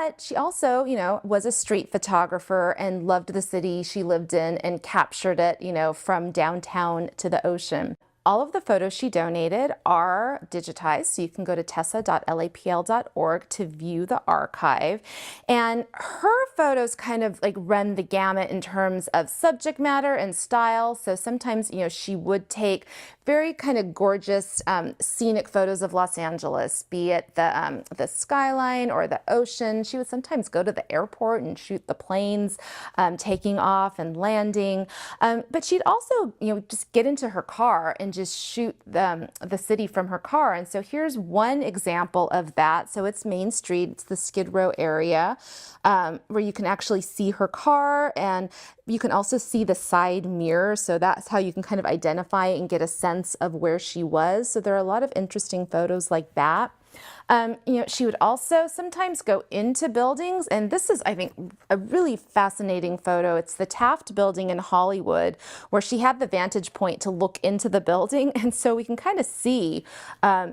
But she also, was a street photographer and loved the city she lived in and captured it, from downtown to the ocean. All of the photos she donated are digitized, so you can go to tessa.lapl.org to view the archive. And her photos kind of like run the gamut in terms of subject matter and style. So sometimes, she would take very kind of gorgeous scenic photos of Los Angeles, be it the skyline or the ocean. She would sometimes go to the airport and shoot the planes taking off and landing. But she'd also, just get into her car and just shoot the city from her car. And so here's one example of that. So it's Main Street, it's the Skid Row area, where you can actually see her car, and you can also see the side mirror. So that's how you can kind of identify and get a sense of where she was. So there are a lot of interesting photos like that. She would also sometimes go into buildings, and this is, I think, a really fascinating photo. It's the Taft Building in Hollywood, where she had the vantage point to look into the building, and so we can kind of see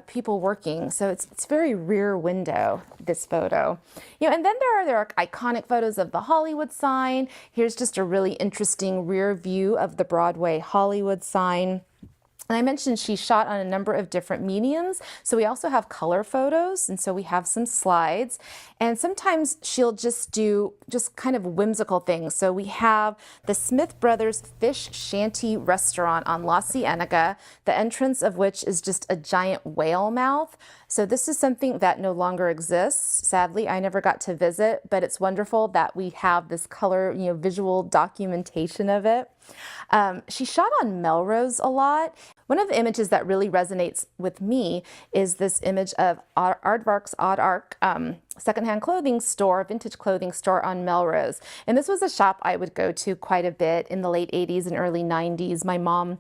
people working. So it's very rear window, this photo. And then there are iconic photos of the Hollywood sign. Here's just a really interesting rear view of the Broadway Hollywood sign. And I mentioned she shot on a number of different mediums. So we also have color photos. And so we have some slides. And sometimes she'll just do kind of whimsical things. So we have the Smith Brothers Fish Shanty Restaurant on La Cienega, the entrance of which is just a giant whale mouth. So this is something that no longer exists. Sadly, I never got to visit, but it's wonderful that we have this color, visual documentation of it. She shot on Melrose a lot. One of the images that really resonates with me is this image of Aardvark's Odd Ark secondhand clothing store, vintage clothing store on Melrose. And this was a shop I would go to quite a bit in the late 80s and early 90s. My mom,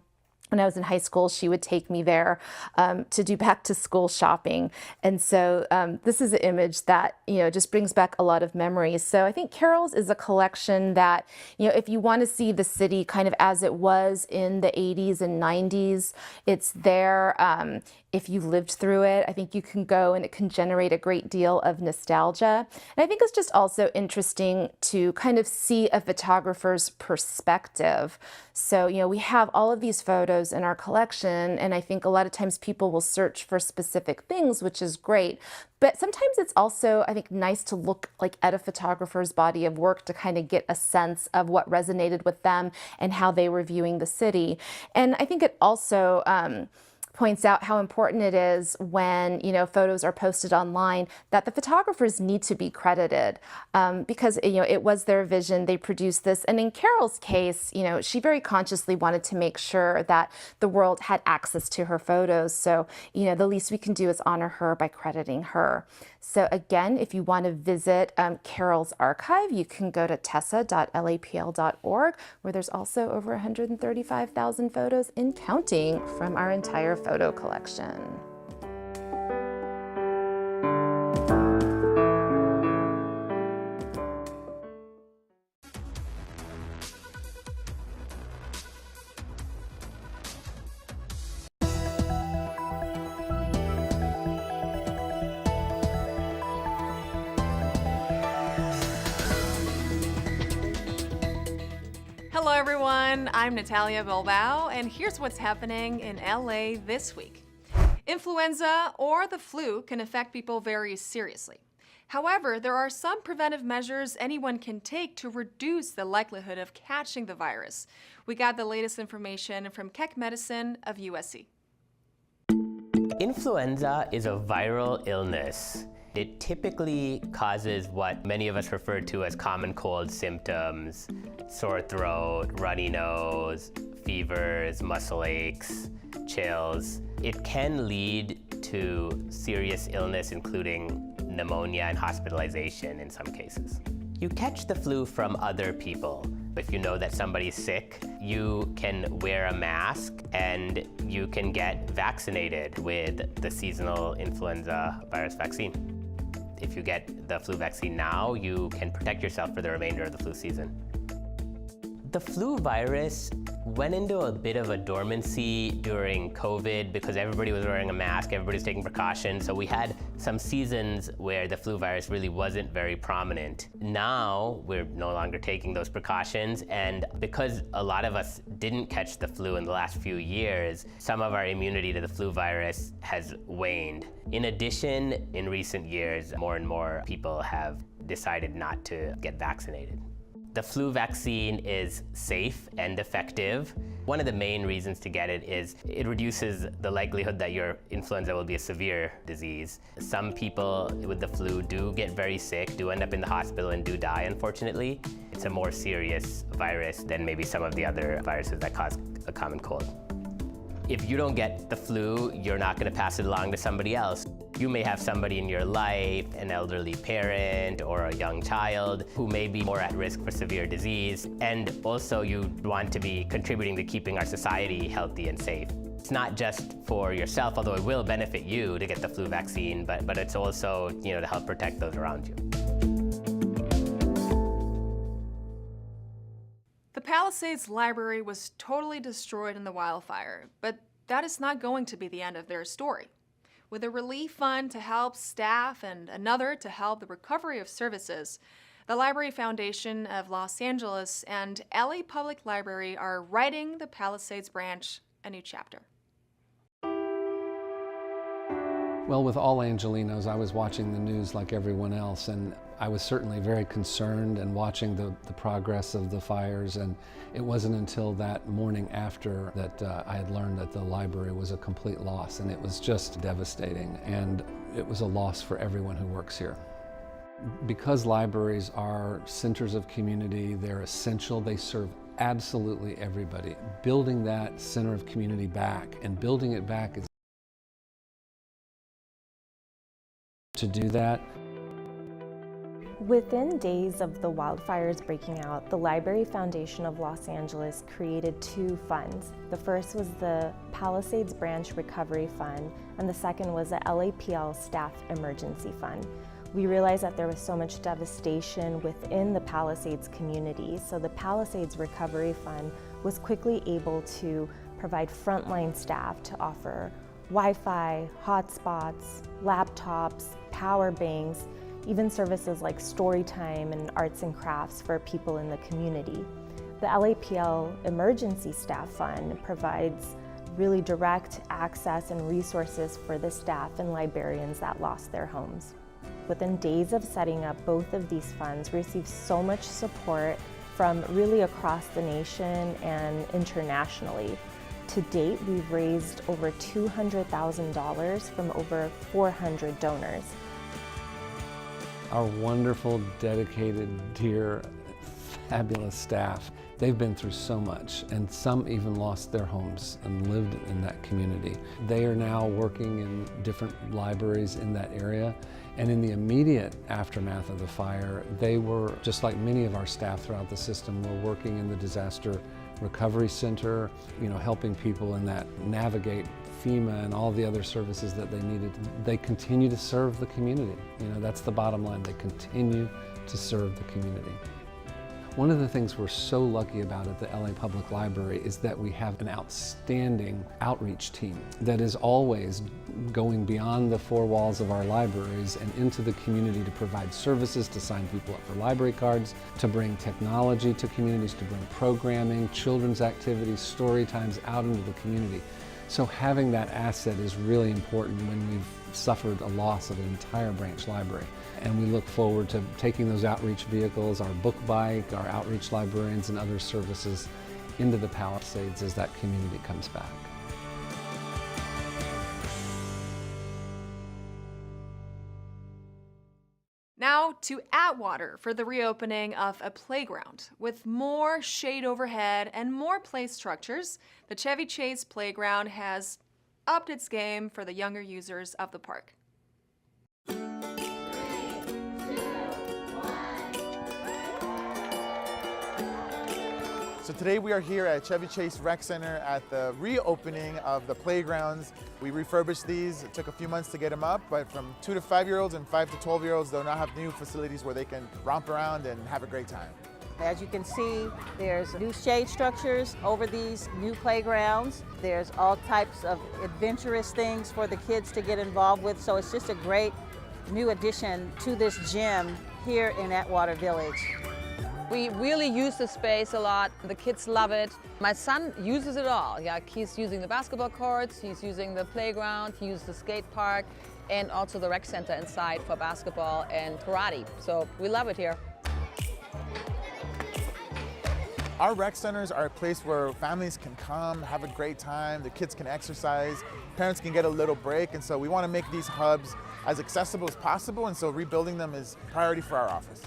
when I was in high school, she would take me there to do back to school shopping. And so this is an image that, just brings back a lot of memories. So I think Carol's is a collection that, if you want to see the city kind of as it was in the 80s and 90s, it's there. If you lived through it, I think you can go and it can generate a great deal of nostalgia. And I think it's just also interesting to kind of see a photographer's perspective. So, we have all of these photos in our collection, and I think a lot of times people will search for specific things, which is great. But sometimes it's also, I think, nice to look like at a photographer's body of work to kind of get a sense of what resonated with them and how they were viewing the city. And I think it also points out how important it is when, photos are posted online that the photographers need to be credited because, it was their vision. They produced this. And in Carol's case, she very consciously wanted to make sure that the world had access to her photos. So, the least we can do is honor her by crediting her. So again, if you want to visit Carol's archive, you can go to tessa.lapl.org, where there's also over 135,000 photos and counting from our entire photo collection. Hello everyone, I'm Natalia Bilbao, and here's what's happening in LA this week. Influenza or the flu can affect people very seriously. However, there are some preventive measures anyone can take to reduce the likelihood of catching the virus. We got the latest information from Keck Medicine of USC. Influenza is a viral illness. It typically causes what many of us refer to as common cold symptoms: sore throat, runny nose, fevers, muscle aches, chills. It can lead to serious illness, including pneumonia and hospitalization in some cases. You catch the flu from other people. If you know that somebody's sick, you can wear a mask and you can get vaccinated with the seasonal influenza virus vaccine. If you get the flu vaccine now, you can protect yourself for the remainder of the flu season. The flu virus went into a bit of a dormancy during COVID because everybody was wearing a mask, everybody was taking precautions. So we had some seasons where the flu virus really wasn't very prominent. Now we're no longer taking those precautions, and because a lot of us didn't catch the flu in the last few years, some of our immunity to the flu virus has waned. In addition, in recent years, more and more people have decided not to get vaccinated. The flu vaccine is safe and effective. One of the main reasons to get it is it reduces the likelihood that your influenza will be a severe disease. Some people with the flu do get very sick, do end up in the hospital, and do die, unfortunately. It's a more serious virus than maybe some of the other viruses that cause a common cold. If you don't get the flu, you're not going to pass it along to somebody else. You may have somebody in your life, an elderly parent or a young child, who may be more at risk for severe disease. And also you want to be contributing to keeping our society healthy and safe. It's not just for yourself, although it will benefit you to get the flu vaccine, but it's also, to help protect those around you. The Palisades Library was totally destroyed in the wildfire, but that is not going to be the end of their story. With a relief fund to help staff and another to help the recovery of services, the Library Foundation of Los Angeles and LA Public Library are writing the Palisades branch a new chapter. Well, with all Angelenos, I was watching the news like everyone else, and I was certainly very concerned and watching the progress of the fires, and it wasn't until that morning after that I had learned that the library was a complete loss, and it was just devastating, and it was a loss for everyone who works here. Because libraries are centers of community, they're essential, they serve absolutely everybody. Building that center of community back, and building it back is to do that. Within days of the wildfires breaking out, the Library Foundation of Los Angeles created two funds. The first was the Palisades Branch Recovery Fund, and the second was the LAPL Staff Emergency Fund. We realized that there was so much devastation within the Palisades community, so the Palisades Recovery Fund was quickly able to provide frontline staff to offer Wi-Fi, hotspots, laptops, power banks, even services like story time and arts and crafts for people in the community. The LAPL Emergency Staff Fund provides really direct access and resources for the staff and librarians that lost their homes. Within days of setting up both of these funds, we received so much support from really across the nation and internationally. To date, we've raised over $200,000 from over 400 donors. Our wonderful, dedicated, dear, fabulous staff, they've been through so much, and some even lost their homes and lived in that community. They are now working in different libraries in that area, and in the immediate aftermath of the fire, they were, just like many of our staff throughout the system, were working in the Disaster Recovery Center, helping people in that navigate FEMA and all the other services that they needed. They continue to serve the community. That's the bottom line. They continue to serve the community. One of the things we're so lucky about at the LA Public Library is that we have an outstanding outreach team that is always going beyond the four walls of our libraries and into the community to provide services, to sign people up for library cards, to bring technology to communities, to bring programming, children's activities, story times out into the community. So having that asset is really important when we've suffered a loss of an entire branch library. And we look forward to taking those outreach vehicles, our book bike, our outreach librarians, and other services into the Palisades as that community comes back. Now to Atwater for the reopening of a playground. With more shade overhead and more play structures, the Chevy Chase Playground has upped its game for the younger users of the park. So today we are here at Chevy Chase Rec Center at the reopening of the playgrounds. We refurbished these. It took a few months to get them up, but from 2 to 5-year-olds and 5 to 12-year-olds, they'll now have new facilities where they can romp around and have a great time. As you can see, there's new shade structures over these new playgrounds. There's all types of adventurous things for the kids to get involved with. So it's just a great new addition to this gym here in Atwater Village. We really use the space a lot. The kids love it. My son uses it all. Yeah, he's using the basketball courts, he's using the playground, he uses the skate park, and also the rec center inside for basketball and karate. So we love it here. Our rec centers are a place where families can come, have a great time, the kids can exercise, parents can get a little break, and so we want to make these hubs as accessible as possible, and so rebuilding them is a priority for our office.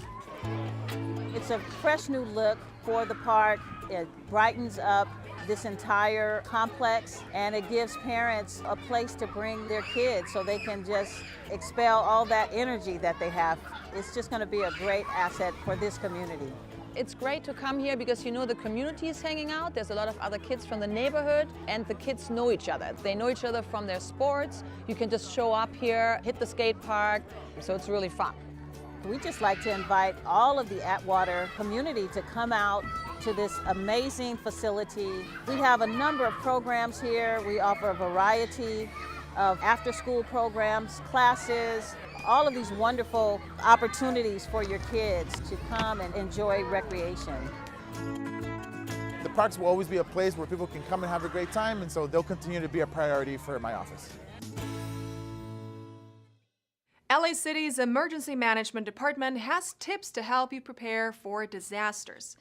It's a fresh new look for the park. It brightens up this entire complex, and it gives parents a place to bring their kids so they can just expel all that energy that they have. It's just going to be a great asset for this community. It's great to come here because you know the community is hanging out. There's a lot of other kids from the neighborhood, and the kids know each other. They know each other from their sports. You can just show up here, hit the skate park, so it's really fun. We just like to invite all of the Atwater community to come out to this amazing facility. We have a number of programs here. We offer a variety of after-school programs, classes, all of these wonderful opportunities for your kids to come and enjoy recreation. The parks will always be a place where people can come and have a great time, and so they'll continue to be a priority for my office. LA City's Emergency Management Department has tips to help you prepare for disasters.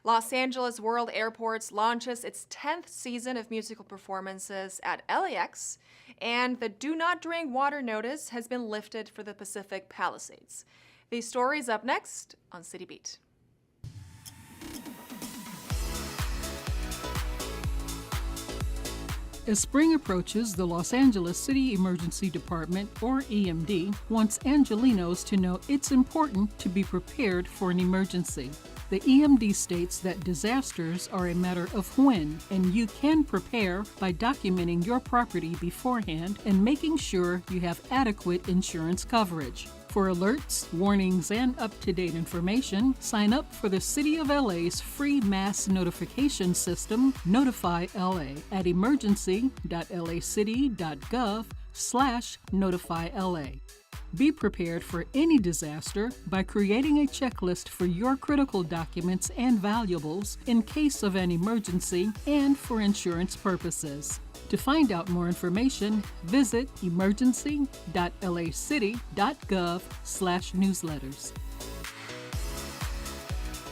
Los Angeles World Airports launches its 10th season of musical performances at LAX, and the Do Not Drink Water notice has been lifted for the Pacific Palisades. These stories up next on City Beat. As spring approaches, the Los Angeles City Emergency Department, or EMD, wants Angelinos to know it's important to be prepared for an emergency. The EMD states that disasters are a matter of when, and you can prepare by documenting your property beforehand and making sure you have adequate insurance coverage. For alerts, warnings, and up-to-date information, sign up for the City of LA's free mass notification system, Notify LA, at emergency.lacity.gov/notifyla. Be prepared for any disaster by creating a checklist for your critical documents and valuables in case of an emergency and for insurance purposes. To find out more information, visit emergency.lacity.gov/newsletters.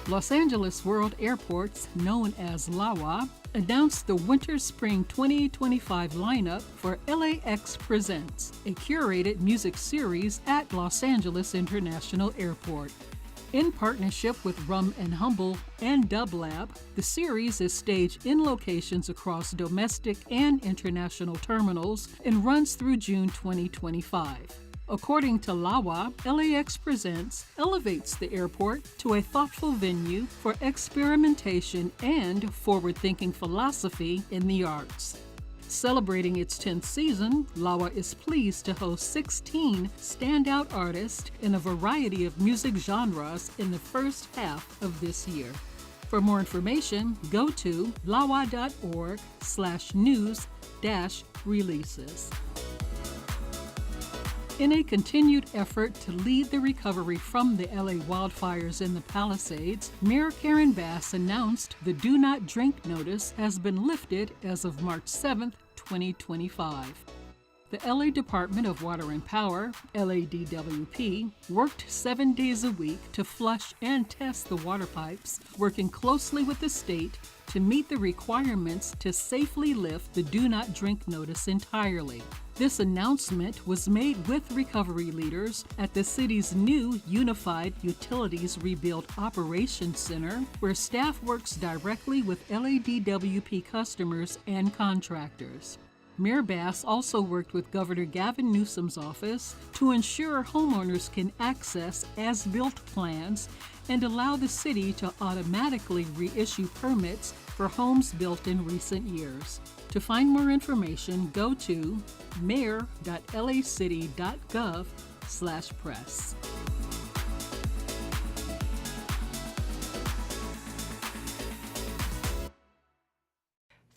Los Angeles World Airports, known as LAWA, announced the Winter-Spring 2025 lineup for LAX Presents, a curated music series at Los Angeles International Airport. In partnership with Rum & Humble and Dub Lab, the series is staged in locations across domestic and international terminals and runs through June 2025. According to LAWA, LAX Presents elevates the airport to a thoughtful venue for experimentation and forward-thinking philosophy in the arts. Celebrating its 10th season, LAWA is pleased to host 16 standout artists in a variety of music genres in the first half of this year. For more information, go to lawa.org/news-releases. In a continued effort to lead the recovery from the LA wildfires in the Palisades, Mayor Karen Bass announced the Do Not Drink notice has been lifted as of March 7, 2025. The LA Department of Water and Power, LADWP, worked 7 days a week to flush and test the water pipes, working closely with the state to meet the requirements to safely lift the Do Not Drink notice entirely. This announcement was made with recovery leaders at the city's new Unified Utilities Rebuild Operations Center, where staff works directly with LADWP customers and contractors. Mayor Bass also worked with Governor Gavin Newsom's office to ensure homeowners can access as-built plans and allow the city to automatically reissue permits for homes built in recent years. To find more information, go to mayor.lacity.gov/press.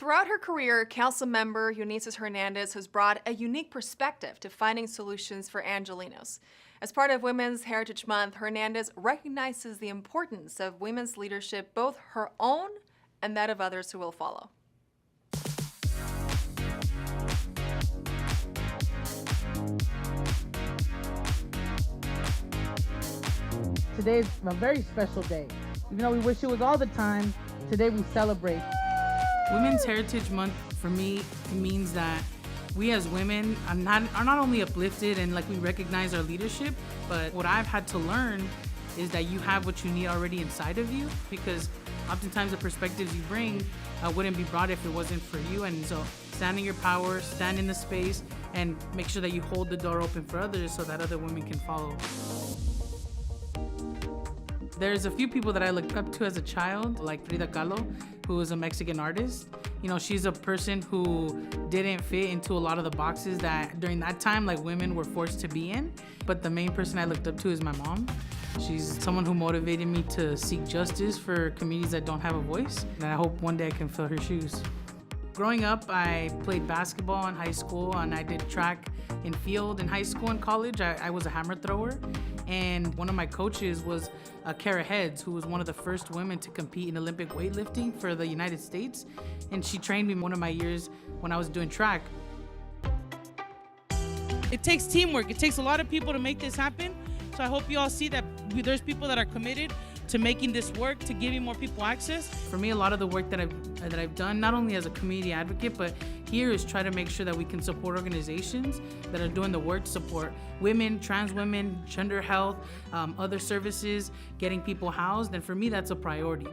Throughout her career, council member Eunices Hernandez has brought a unique perspective to finding solutions for Angelenos. As part of Women's Heritage Month, Hernandez recognizes the importance of women's leadership, both her own and that of others who will follow. Today is a very special day. Even though we wish it was all the time, today we celebrate. Women's Heritage Month, for me, it means that we as women are not only uplifted and like we recognize our leadership, but what I've had to learn is that you have what you need already inside of you, because oftentimes the perspectives you bring wouldn't be brought if it wasn't for you. And so stand in your power, stand in the space, and make sure that you hold the door open for others so that other women can follow. There's a few people that I looked up to as a child, like Frida Kahlo, who is a Mexican artist. You know, she's a person who didn't fit into a lot of the boxes that during that time, like, women were forced to be in. But the main person I looked up to is my mom. She's someone who motivated me to seek justice for communities that don't have a voice. And I hope one day I can fill her shoes. Growing up, I played basketball in high school, and I did track and field in high school and college. I was a hammer thrower. And one of my coaches was Kara Heads, who was one of the first women to compete in Olympic weightlifting for the United States. And she trained me one of my years when I was doing track. It takes teamwork. It takes a lot of people to make this happen. So I hope you all see that there's people that are committed to making this work, to giving more people access. For me, a lot of the work that I've done, not only as a community advocate, but here is try to make sure that we can support organizations that are doing the work to support women, trans women, gender health, other services, getting people housed. And for me, that's a priority.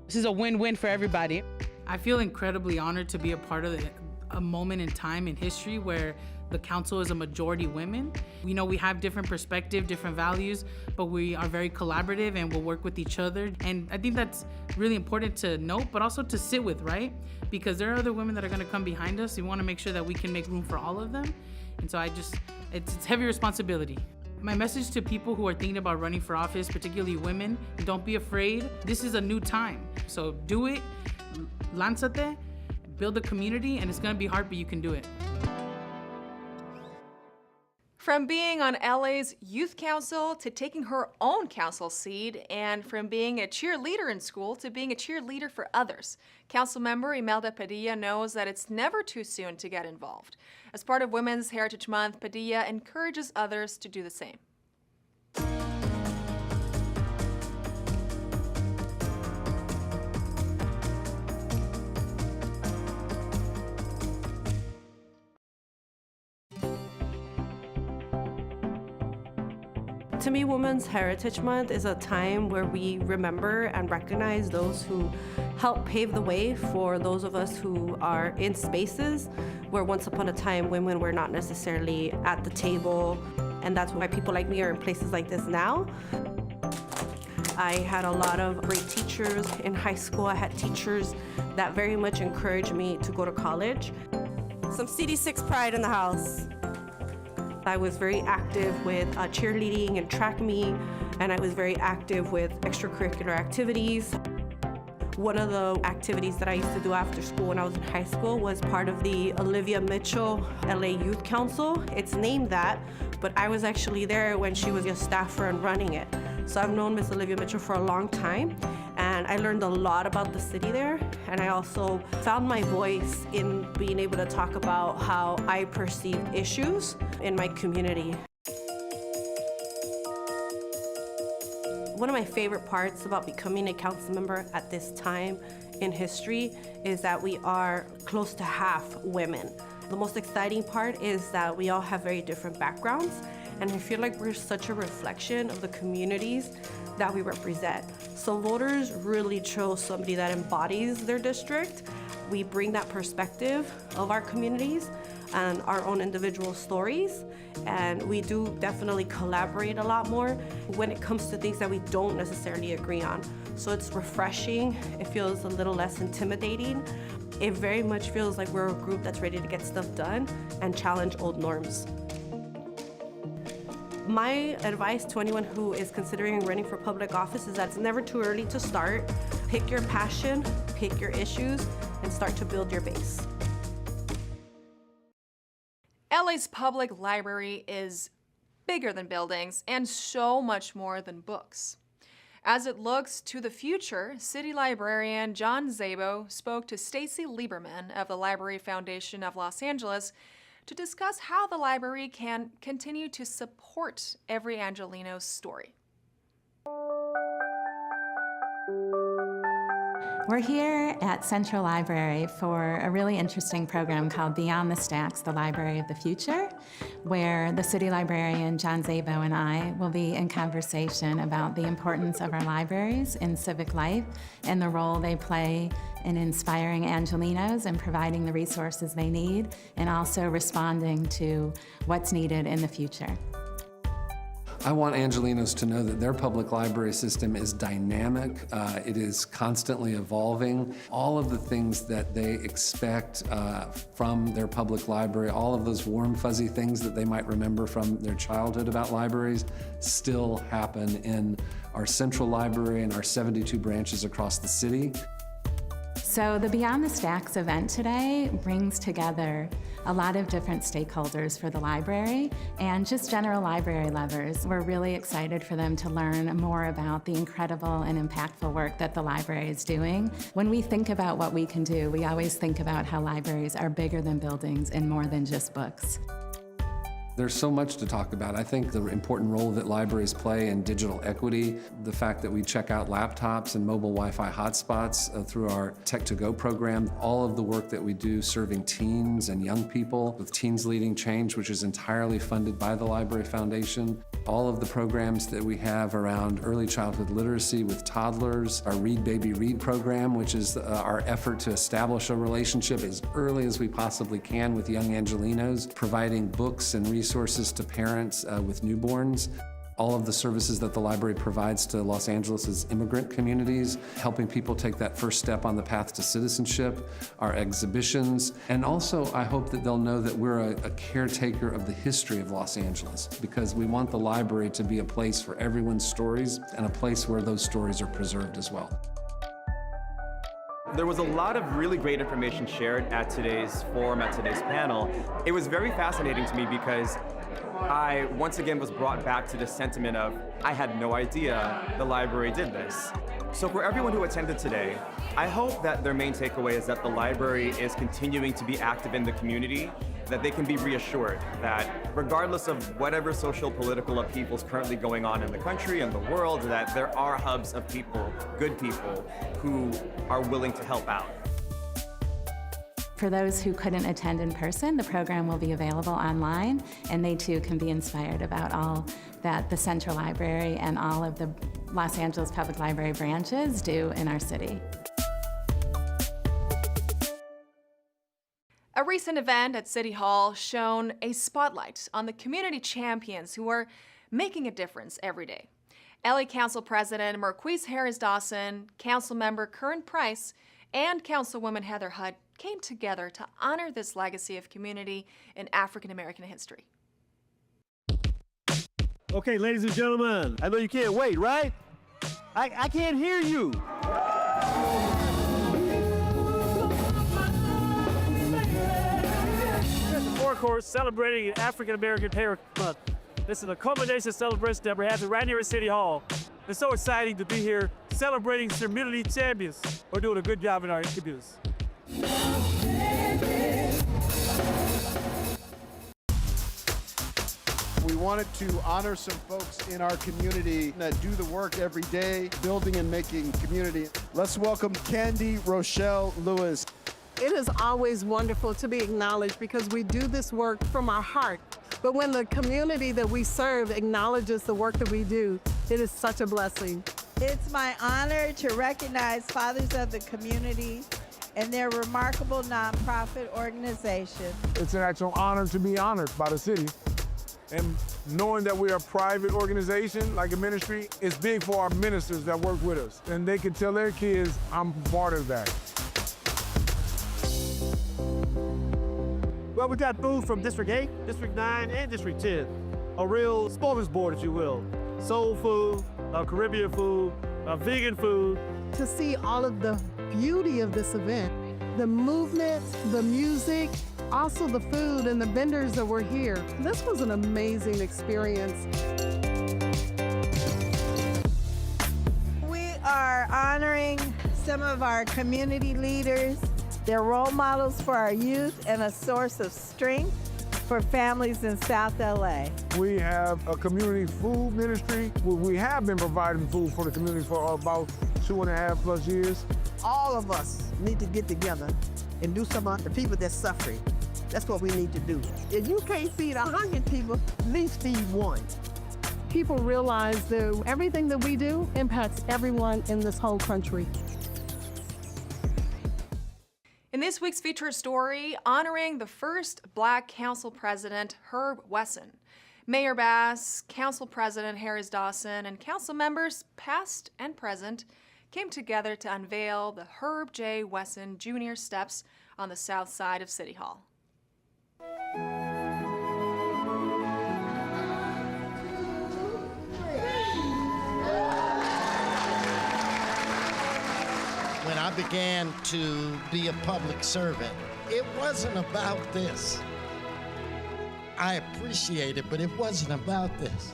This is a win-win for everybody. I feel incredibly honored to be a part of a moment in time in history where the council is a majority women. We know we have different perspectives, different values, but we are very collaborative and we'll work with each other. And I think that's really important to note, but also to sit with, right? Because there are other women that are gonna come behind us. We wanna make sure that we can make room for all of them. And so it's heavy responsibility. My message to people who are thinking about running for office, particularly women, don't be afraid. This is a new time. So do it, lánzate, build a community, and it's gonna be hard, but you can do it. From being on LA's Youth Council to taking her own council seat, and from being a cheerleader in school to being a cheerleader for others, Councilmember Imelda Padilla knows that it's never too soon to get involved. As part of Women's Heritage Month, Padilla encourages others to do the same. To me, Women's Heritage Month is a time where we remember and recognize those who helped pave the way for those of us who are in spaces where once upon a time women were not necessarily at the table, and that's why people like me are in places like this now. I had a lot of great teachers in high school. I had teachers that very much encouraged me to go to college. Some CD6 pride in the house. I was very active with cheerleading and track meet, and I was very active with extracurricular activities. One of the activities that I used to do after school when I was in high school was part of the Olivia Mitchell LA Youth Council. It's named that, but I was actually there when she was a staffer and running it. So I've known Miss Olivia Mitchell for a long time, and I learned a lot about the city there, and I also found my voice in being able to talk about how I perceived issues in my community. One of my favorite parts about becoming a council member at this time in history is that we are close to half women. The most exciting part is that we all have very different backgrounds, and I feel like we're such a reflection of the communities that we represent. So voters really chose somebody that embodies their district. We bring that perspective of our communities and our own individual stories, and we do definitely collaborate a lot more when it comes to things that we don't necessarily agree on. So it's refreshing, it feels a little less intimidating. It very much feels like we're a group that's ready to get stuff done and challenge old norms. My advice to anyone who is considering running for public office is that it's never too early to start. Pick your passion, pick your issues, and start to build your base. LA's public library is bigger than buildings and so much more than books. As it looks to the future, City Librarian John Szabo spoke to Stacy Lieberman of the Library Foundation of Los Angeles to discuss how the library can continue to support every Angelino's story. We're here at Central Library for a really interesting program called Beyond the Stacks, the Library of the Future, where the city librarian John Szabo and I will be in conversation about the importance of our libraries in civic life and the role they play in inspiring Angelinos and providing the resources they need, and also responding to what's needed in the future. I want Angelinos to know that their public library system is dynamic, it is constantly evolving. All of the things that they expect from their public library, all of those warm, fuzzy things that they might remember from their childhood about libraries, still happen in our central library and our 72 branches across the city. So the Beyond the Stacks event today brings together a lot of different stakeholders for the library and just general library lovers. We're really excited for them to learn more about the incredible and impactful work that the library is doing. When we think about what we can do, we always think about how libraries are bigger than buildings and more than just books. There's so much to talk about. I think the important role that libraries play in digital equity, the fact that we check out laptops and mobile Wi-Fi hotspots through our Tech2Go program, all of the work that we do serving teens and young people with Teens Leading Change, which is entirely funded by the Library Foundation, all of the programs that we have around early childhood literacy with toddlers, our Read Baby Read program, which is our effort to establish a relationship as early as we possibly can with young Angelinos, providing books and resources to parents with newborns. All of the services that the library provides to Los Angeles' immigrant communities, helping people take that first step on the path to citizenship, our exhibitions, and also I hope that they'll know that we're a caretaker of the history of Los Angeles, because we want the library to be a place for everyone's stories and a place where those stories are preserved as well. There was a lot of really great information shared at today's forum, at today's panel. It was very fascinating to me because I, once again, was brought back to the sentiment of, I had no idea the library did this. So for everyone who attended today, I hope that their main takeaway is that the library is continuing to be active in the community, that they can be reassured that regardless of whatever social political upheaval is currently going on in the country and the world, that there are hubs of people, good people, who are willing to help out. For those who couldn't attend in person, the program will be available online, and they too can be inspired about all that the Central Library and all of the Los Angeles Public Library branches do in our city. A recent event at City Hall shone a spotlight on the community champions who are making a difference every day. LA Council President Marquise Harris Dawson, Councilmember Curran Price, and Councilwoman Heather Hutt came together to honor this legacy of community in African American history. Okay, ladies and gentlemen, I know you can't wait, right? I can't hear you. The forecourt celebrating African American Heritage Month. This is a culmination celebration that we're having right here at City Hall. It's so exciting to be here celebrating community champions. We're doing a good job in our communities. We wanted to honor some folks in our community that do the work every day, building and making community. Let's welcome Candy Rochelle Lewis. It is always wonderful to be acknowledged because we do this work from our heart. But when the community that we serve acknowledges the work that we do, it is such a blessing. It's my honor to recognize Fathers of the Community and their remarkable nonprofit organization. It's an actual honor to be honored by the city. And knowing that we're a private organization, like a ministry, is big for our ministers that work with us. And they can tell their kids, I'm part of that. Well, we got food from District 8, District 9, and District 10. A real smorgasbord, if you will. Soul food, Caribbean food, vegan food. To see all of the beauty of this event, the movement, the music, also the food and the vendors that were here. This was an amazing experience. We are honoring some of our community leaders. They're role models for our youth and a source of strength for families in South LA. We have a community food ministry. We have been providing food for the community for about 2.5+ years. All of us need to get together and do something for the people that's suffering. That's what we need to do. If you can't feed 100 people, at least feed one. People realize that everything that we do impacts everyone in this whole country. In this week's featured story, honoring the first Black council president, Herb Wesson. Mayor Bass, Council President Harris Dawson, and council members, past and present, came together to unveil the Herb J. Wesson Jr. steps on the south side of City Hall. When I began to be a public servant, it wasn't about this. I appreciate it, but it wasn't about this.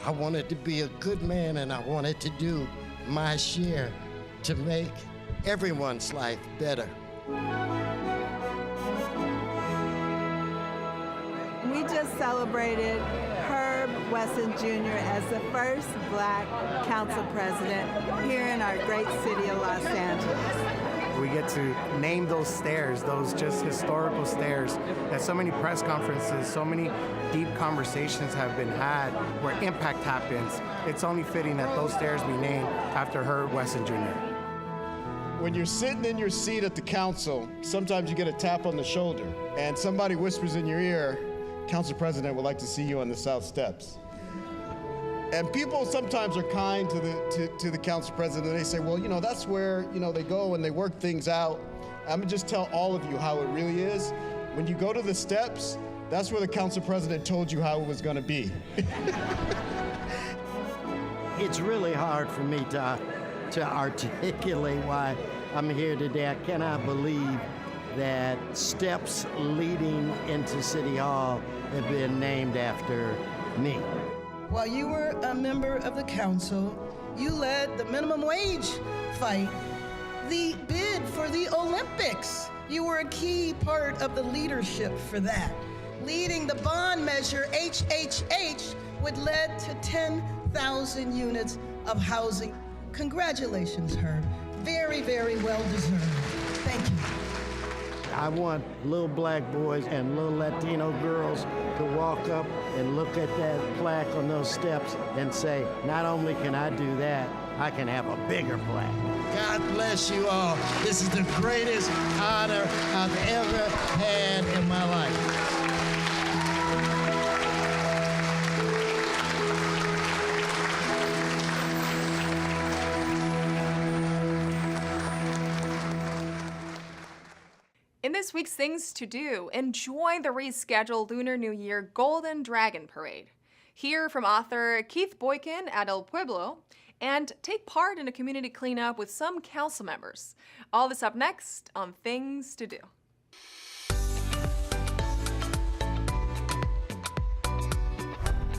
I wanted to be a good man, and I wanted to do my share to make everyone's life better. We just celebrated Herb Wesson Jr. as the first Black council president here in our great city of Los Angeles. We get to name those stairs, those just historical stairs that so many press conferences, so many deep conversations have been had where impact happens. It's only fitting that those stairs be named after Herb Wesson Jr. When you're sitting in your seat at the council, sometimes you get a tap on the shoulder and somebody whispers in your ear, Council President would like to see you on the South Steps. And people sometimes are kind to the Council President. They say, well, you know, that's where, you know, they go and they work things out. I'm gonna just tell all of you how it really is. When you go to the steps, that's where the Council President told you how it was gonna be. It's really hard for me to articulate why I'm here today. I cannot believe that steps leading into City Hall have been named after me. While you were a member of the council, you led the minimum wage fight, the bid for the Olympics. You were a key part of the leadership for that. Leading the bond measure HHH, which led to 10,000 units of housing. Congratulations, Herb. Very, very well deserved. Thank you. I want little black boys and little Latino girls to walk up and look at that plaque on those steps and say, not only can I do that, I can have a bigger plaque. God bless you all. This is the greatest honor I've ever had in my life. In this week's Things to Do, enjoy the rescheduled Lunar New Year Golden Dragon Parade. Hear from author Keith Boykin at El Pueblo, and take part in a community cleanup with some council members. All this up next on Things to Do.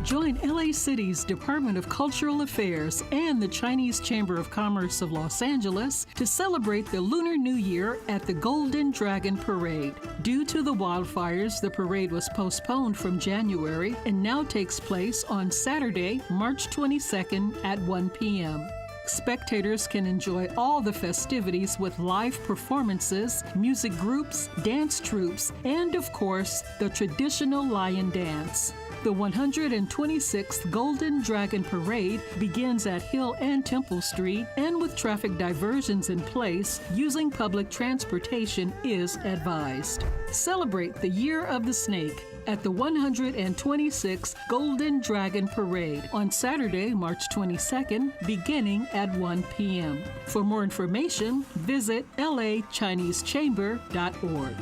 Join LA City's Department of Cultural Affairs and the Chinese Chamber of Commerce of Los Angeles to celebrate the Lunar New Year at the Golden Dragon Parade. Due to the wildfires, the parade was postponed from January and now takes place on Saturday, March 22nd at 1 p.m. Spectators can enjoy all the festivities with live performances, music groups, dance troupes, and of course, the traditional lion dance. The 126th Golden Dragon Parade begins at Hill and Temple Street, and with traffic diversions in place, using public transportation is advised. Celebrate the Year of the Snake at the 126th Golden Dragon Parade on Saturday, March 22nd, beginning at 1 p.m. For more information, visit lachinesechamber.org.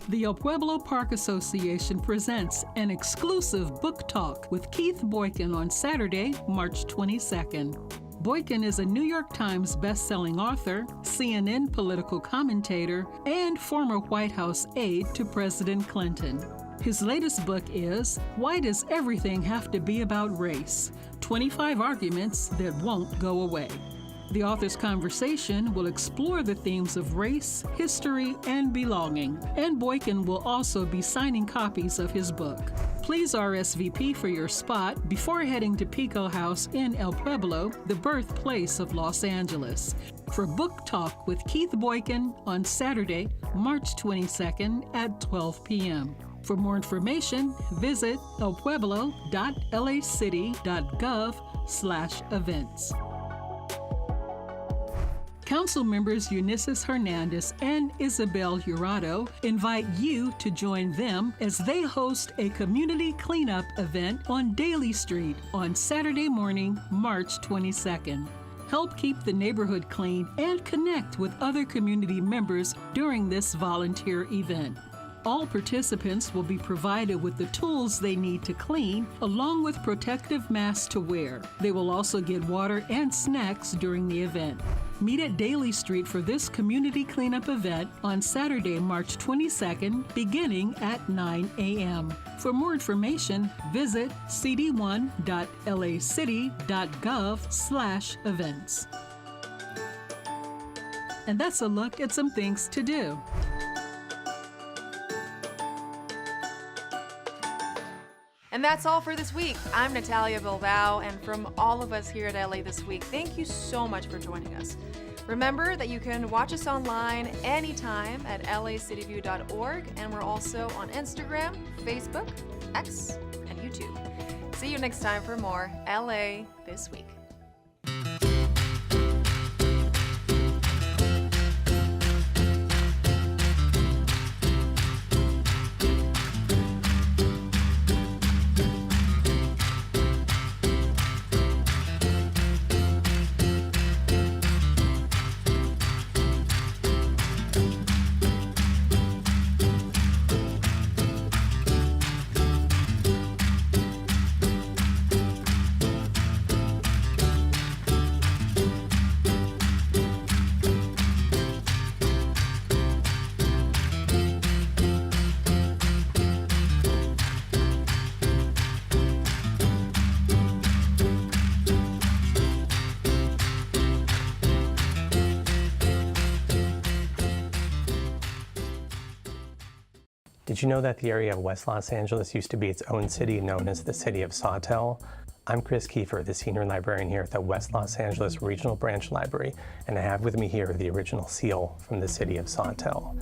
The El Pueblo Park Association presents an exclusive book talk with Keith Boykin on Saturday, March 22nd. Boykin is a New York Times best-selling author, CNN political commentator, and former White House aide to President Clinton. His latest book is Why Does Everything Have to Be About Race? 25 Arguments That Won't Go Away. The author's conversation will explore the themes of race, history, and belonging, and Boykin will also be signing copies of his book. Please RSVP for your spot before heading to Pico House in El Pueblo, the birthplace of Los Angeles, for Book Talk with Keith Boykin on Saturday, March 22nd at 12 p.m. For more information, visit elpueblo.lacity.gov/events. Council members Eunices Hernandez and Isabel Jurado invite you to join them as they host a community cleanup event on Daly Street on Saturday morning, March 22nd. Help keep the neighborhood clean and connect with other community members during this volunteer event. All participants will be provided with the tools they need to clean, along with protective masks to wear. They will also get water and snacks during the event. Meet at Daly Street for this community cleanup event on Saturday, March 22nd, beginning at 9 a.m. For more information, visit cd1.lacity.gov/events. And that's a look at some things to do. And that's all for this week. I'm Natalia Bilbao, and from all of us here at LA This Week, thank you so much for joining us. Remember that you can watch us online anytime at lacityview.org, and we're also on Instagram, Facebook, X, and YouTube. See you next time for more LA This Week. Did you know that the area of West Los Angeles used to be its own city known as the City of Sawtell? I'm Chris Kiefer, the Senior Librarian here at the West Los Angeles Regional Branch Library, and I have with me here the original seal from the City of Sawtell.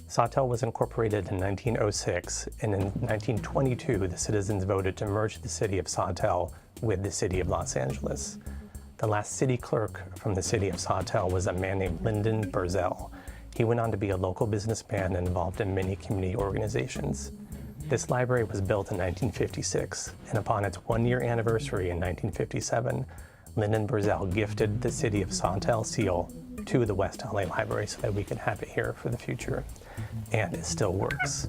Sawtell was incorporated in 1906, and in 1922 the citizens voted to merge the City of Sawtell with the City of Los Angeles. The last city clerk from the City of Sawtell was a man named Lyndon Burzell. He went on to be a local businessman and involved in many community organizations. This library was built in 1956, and upon its one-year anniversary in 1957, Lyndon Burzell gifted the City of Sawtell seal to the West LA Library so that we can have it here for the future, and it still works.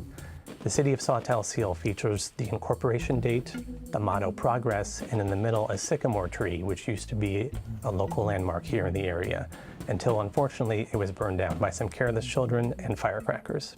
The City of Sawtell seal features the incorporation date, the motto Progress, and in the middle a sycamore tree, which used to be a local landmark here in the area, until unfortunately it was burned down by some careless children and firecrackers.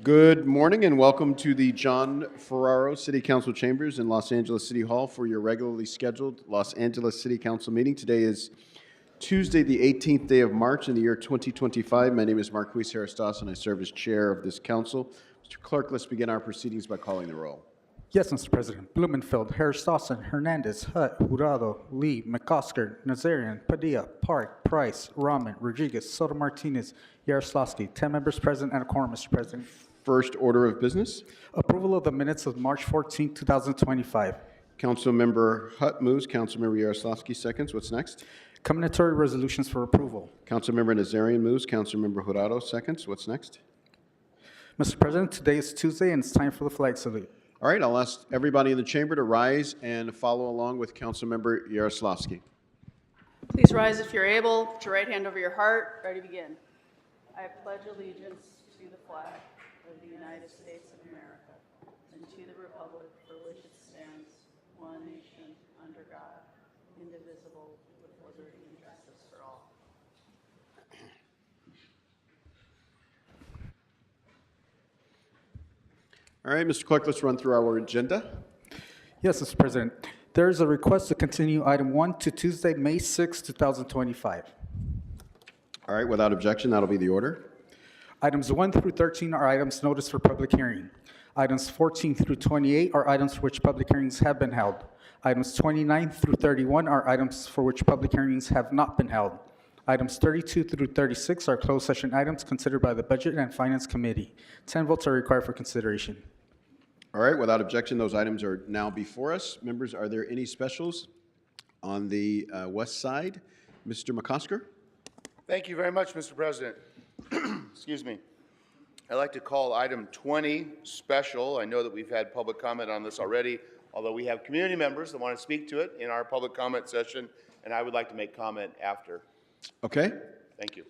Good morning and welcome to the John Ferraro City Council Chambers in Los Angeles City Hall for your regularly scheduled Los Angeles City Council meeting. Today is Tuesday, the 18th day of March in the year 2025. My name is Marquis Harris-Dawson and I serve as chair of this council. Mr. Clerk, let's begin our proceedings by calling the roll. Yes, Mr. President. Blumenfeld, Harris-Dawson, Hernandez, Hutt, Jurado, Lee, McCosker, Nazarian, Padilla, Park, Price, Rahman, Rodriguez, Soto Martinez, Yaroslavsky. 10 members present and a quorum, Mr. President. First order of business. Approval of the minutes of March 14, 2025. Councilmember Hutt moves. Councilmember Yaroslavsky seconds. What's next? Combinatory resolutions for approval. Councilmember Nazarian moves. Councilmember Jurado seconds. What's next? Mr. President, today is Tuesday and it's time for the flag salute. All right, I'll ask everybody in the chamber to rise and follow along with Councilmember Yaroslavsky. Please rise if you're able. Put your right hand over your heart. Ready to begin. I pledge allegiance to the flag of the United States of America and to the republic for which it stands, one nation, under God, indivisible, with liberty and justice for all. All right, Mr. Clerk, let's run through our agenda. Yes, Mr. President. There is a request to continue item 1 to Tuesday, May 6, 2025. All right, without objection, that'll be the order. Items 1 through 13 are items noticed for public hearing. Items 14 through 28 are items for which public hearings have been held. Items 29 through 31 are items for which public hearings have not been held. Items 32 through 36 are closed session items considered by the Budget and Finance Committee. 10 votes are required for consideration. All right, without objection, those items are now before us. Members, are there any specials on the west side? Mr. McCosker? Thank you very much, Mr. President. Excuse me. I'd like to call item 20 special. I know that we've had public comment on this already, although we have community members that want to speak to it in our public comment session, and I would like to make comment after. Okay. Thank you.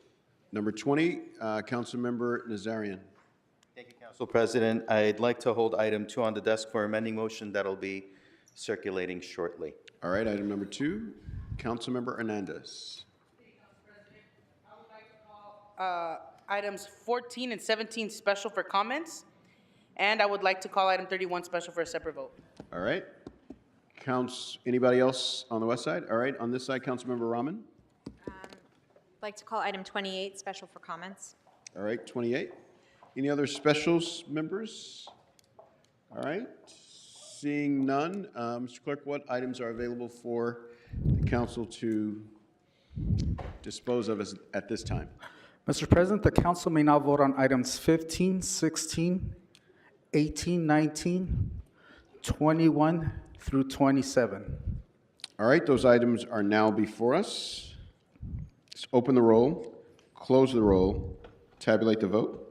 Number 20, Councilmember Nazarian. Thank you, Council President. I'd like to hold item 2 on the desk for amending motion that'll be circulating shortly. All right, item number 2, Councilmember Hernandez. Items 14 and 17 special for comments, and I would like to call item 31 special for a separate vote. All right. Anybody else on the west side? All right, on this side, Councilmember Rahman. I'd like to call item 28 special for comments. All right, 28. Any other specials, members? All right, seeing none. Mr. Clerk, what items are available for the council to dispose of at this time? Mr. President, the council may now vote on items 15, 16, 18, 19, 21 through 27. All right, those items are now before us. Let's open the roll, close the roll, tabulate the vote.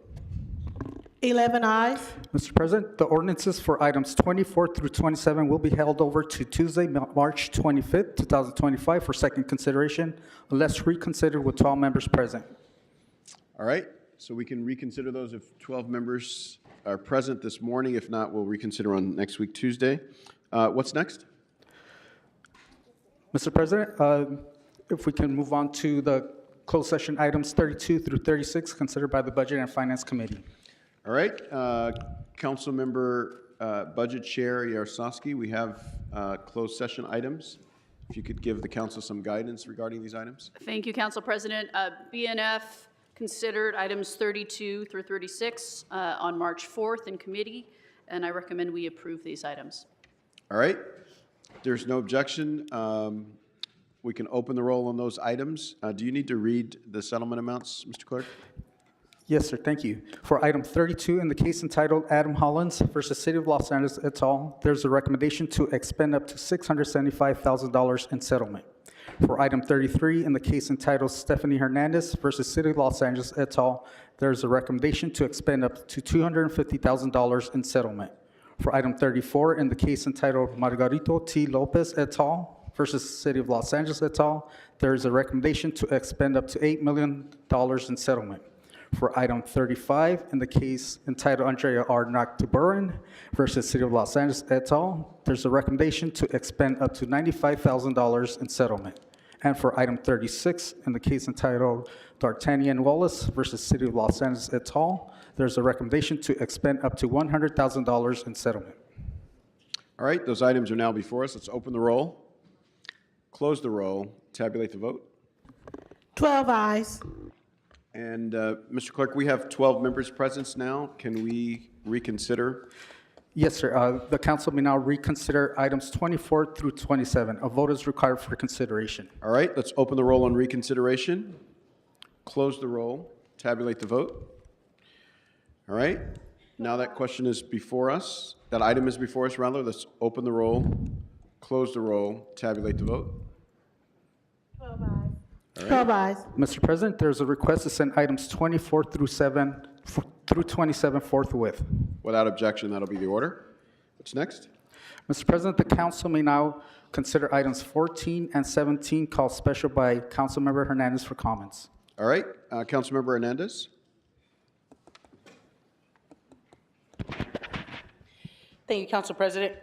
11 ayes. Mr. President, the ordinances for items 24 through 27 will be held over to Tuesday, March 25th, 2025 for second consideration, unless reconsidered with 12 members present. All right, so we can reconsider those if 12 members are present this morning. If not, we'll reconsider on next week, Tuesday. What's next? Mr. President, if we can move on to the closed session items 32 through 36 considered by the Budget and Finance Committee. All right, Council Member Budget Chair Yaroslavsky, we have closed session items. If you could give the council some guidance regarding these items. Thank you, Council President. BNF considered items 32 through 36 on March 4th in committee, and I recommend we approve these items. All right, there's no objection. We can open the roll on those items. Do you need to read the settlement amounts, Mr. Clerk? Yes, sir. Thank you. For item 32, in the case entitled Adam Hollins versus City of Los Angeles et al., there's a recommendation to expend up to $675,000 in settlement. For item 33, in the case entitled Stephanie Hernandez versus City of Los Angeles et al., there's a recommendation to expend up to $250,000 in settlement. For item 34, in the case entitled Margarito T. Lopez et al. Versus City of Los Angeles et al., there is a recommendation to expend up to $8 million in settlement. For item 35, in the case entitled Andrea R. Noctiburin versus City of Los Angeles et al., there's a recommendation to expend up to $95,000 in settlement. And for item 36, in the case entitled D'Artagnan Wallace versus City of Los Angeles et al., There's a recommendation to expend up to $100,000 in settlement. All right, those items are now before us. Let's open the roll, close the roll, tabulate the vote. 12 ayes. And Mr. Clerk, we have 12 members present now. Can we reconsider? Yes, sir. The council may now reconsider items 24 through 27. A vote is required for consideration. All right, let's open the roll on reconsideration, close the roll, tabulate the vote. All right, now that question is before us, that item is before us, rather. Let's open the roll, close the roll, tabulate the vote. 12 ayes. All right. 12 ayes. Mr. President, there's a request to send items 24 through 27 forthwith. Without objection, that'll be the order. What's next? Mr. President, the council may now consider items 14 and 17 called special by Councilmember Hernandez for comments. All right, Councilmember Hernandez. Thank you, Council President.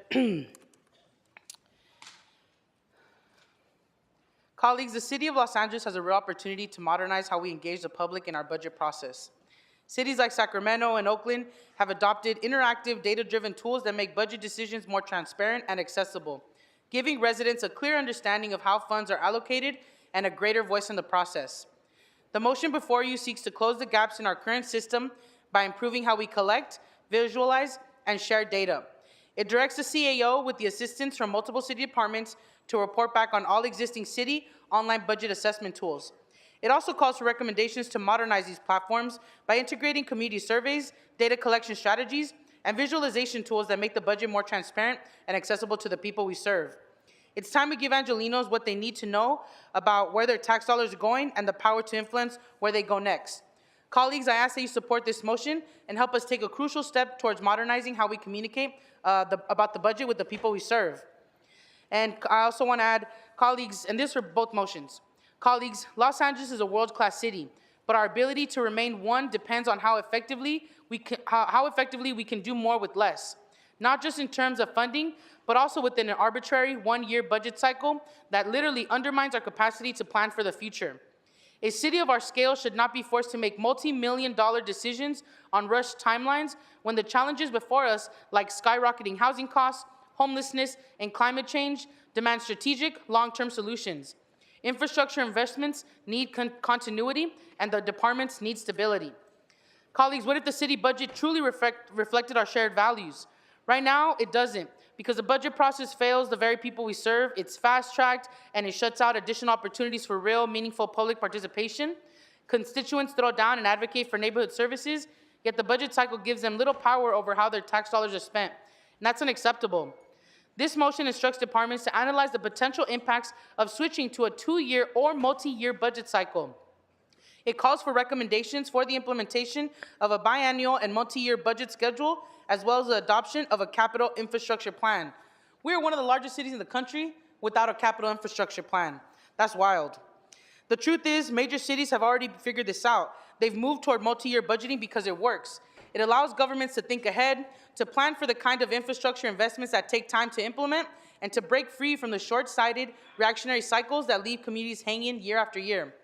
Colleagues, the City of Los Angeles has a real opportunity to modernize how we engage the public in our budget process. Cities like Sacramento and Oakland have adopted interactive, data-driven tools that make budget decisions more transparent and accessible, giving residents a clear understanding of how funds are allocated and a greater voice in the process. The motion before you seeks to close the gaps in our current system by improving how we collect, visualize, and share data. It directs the CAO with the assistance from multiple city departments to report back on all existing city online budget assessment tools. It also calls for recommendations to modernize these platforms by integrating community surveys, data collection strategies, and visualization tools that make the budget more transparent and accessible to the people we serve. It's time to give Angelinos what they need to know about where their tax dollars are going and the power to influence where they go next. Colleagues, I ask that you support this motion and help us take a crucial step towards modernizing how we communicate about the budget with the people we serve. And I also want to add, colleagues, and this for both motions. Colleagues, Los Angeles is a world-class city, but our ability to remain one depends on how effectively we can do more with less, not just in terms of funding, but also within an arbitrary one-year budget cycle that literally undermines our capacity to plan for the future. A city of our scale should not be forced to make multi-million-dollar decisions on rushed timelines when the challenges before us, like skyrocketing housing costs, homelessness, and climate change, demand strategic, long-term solutions. Infrastructure investments need continuity, and the departments need stability. Colleagues, what if the city budget truly reflected our shared values? Right now, it doesn't. Because the budget process fails the very people we serve, it's fast-tracked, and it shuts out additional opportunities for real, meaningful public participation. Constituents throw down and advocate for neighborhood services, yet the budget cycle gives them little power over how their tax dollars are spent. And that's unacceptable. This motion instructs departments to analyze the potential impacts of switching to a 2-year or multi-year budget cycle. It calls for recommendations for the implementation of a biannual and multi-year budget schedule, as well as the adoption of a capital infrastructure plan. We are one of the largest cities in the country without a capital infrastructure plan. That's wild. The truth is, major cities have already figured this out. They've moved toward multi-year budgeting because it works. It allows governments to think ahead, to plan for the kind of infrastructure investments that take time to implement, and to break free from the short-sighted, reactionary cycles that leave communities hanging year after year.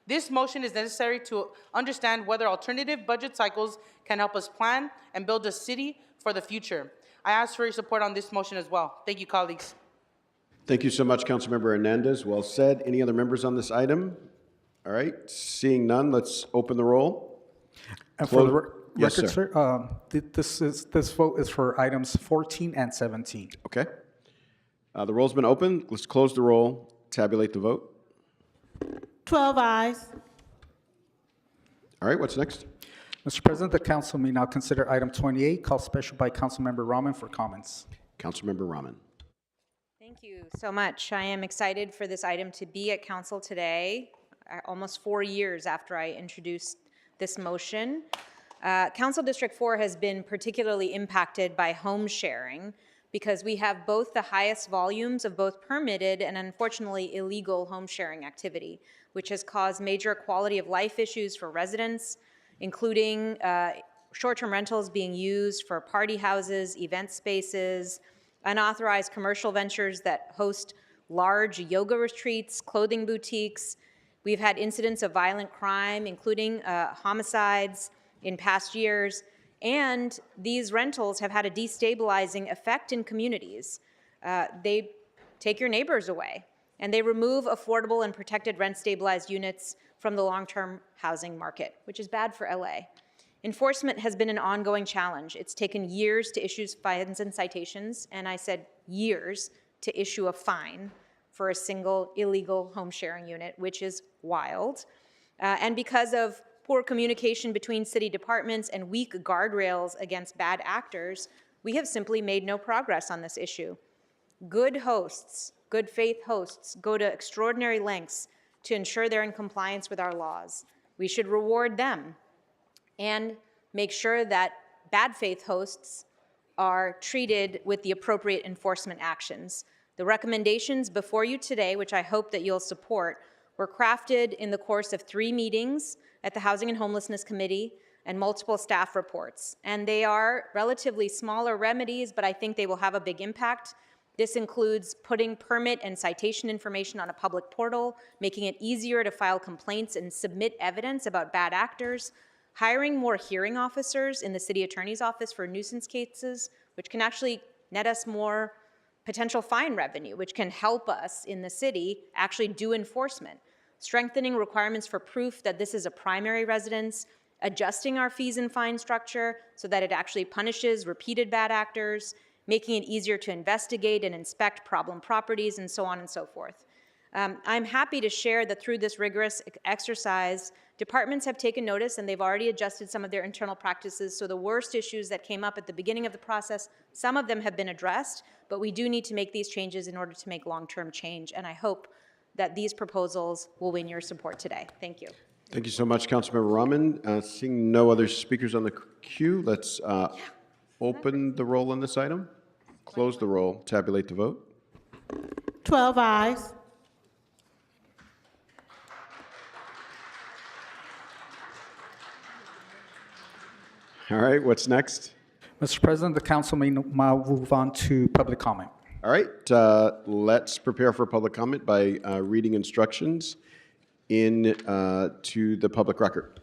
This motion is necessary to understand whether alternative budget cycles can help us plan and build a city for the future. I ask for your support on this motion as well. Thank you, colleagues. Thank you so much, Councilmember Hernandez. Well said. Any other members on this item? All right, seeing none, let's open the roll. And for the Yes, record, sir. This vote is for items 14 and 17. Okay. The roll's been opened. Let's close the roll, tabulate the vote. 12 ayes. All right, what's next? Mr. President, the council may now consider item 28, called special by Councilmember Rahman for comments. Councilmember Rahman. Thank you so much. I am excited for this item to be at council today, almost 4 years after I introduced this motion. Council District 4 has been particularly impacted by home sharing because we have both the highest volumes of both permitted and unfortunately illegal home sharing activity, which has caused major quality of life issues for residents, including short-term rentals being used for party houses, event spaces, unauthorized commercial ventures that host large yoga retreats, clothing boutiques. We've had incidents of violent crime, including homicides, in past years, and these rentals have had a destabilizing effect in communities. They take your neighbors away, and they remove affordable and protected rent-stabilized units from the long-term housing market, which is bad for LA. Enforcement has been an ongoing challenge. It's taken years to issue fines and citations, and I said years to issue a fine for a single illegal home sharing unit, which is wild. And because of poor communication between city departments and weak guardrails against bad actors, we have simply made no progress on this issue. Good hosts, good faith hosts, go to extraordinary lengths to ensure they're in compliance with our laws. We should reward them and make sure that bad faith hosts are treated with the appropriate enforcement actions. The recommendations before you today, which I hope that you'll support, were crafted in the course of 3 meetings at the Housing and Homelessness Committee and multiple staff reports. And they are relatively smaller remedies, but I think they will have a big impact. This includes putting permit and citation information on a public portal, making it easier to file complaints and submit evidence about bad actors, hiring more hearing officers in the city attorney's office for nuisance cases, which can actually net us more potential fine revenue, which can help us in the city actually do enforcement, strengthening requirements for proof that this is a primary residence, adjusting our fees and fine structure so that it actually punishes repeated bad actors, making it easier to investigate and inspect problem properties, and so on and so forth. I'm happy to share that through this rigorous exercise, departments have taken notice and they've already adjusted some of their internal practices. So the worst issues that came up at the beginning of the process, some of them have been addressed, but we do need to make these changes in order to make long-term change. And I hope that these proposals will win your support today. Thank you. Thank you so much, Councilmember Rahman. Seeing no other speakers on the queue, let's open the roll on this item, close the roll, tabulate the vote. 12 ayes. All right, what's next? Mr. President, the council may now move on to public comment. All right, let's prepare for public comment by reading instructions to the public record.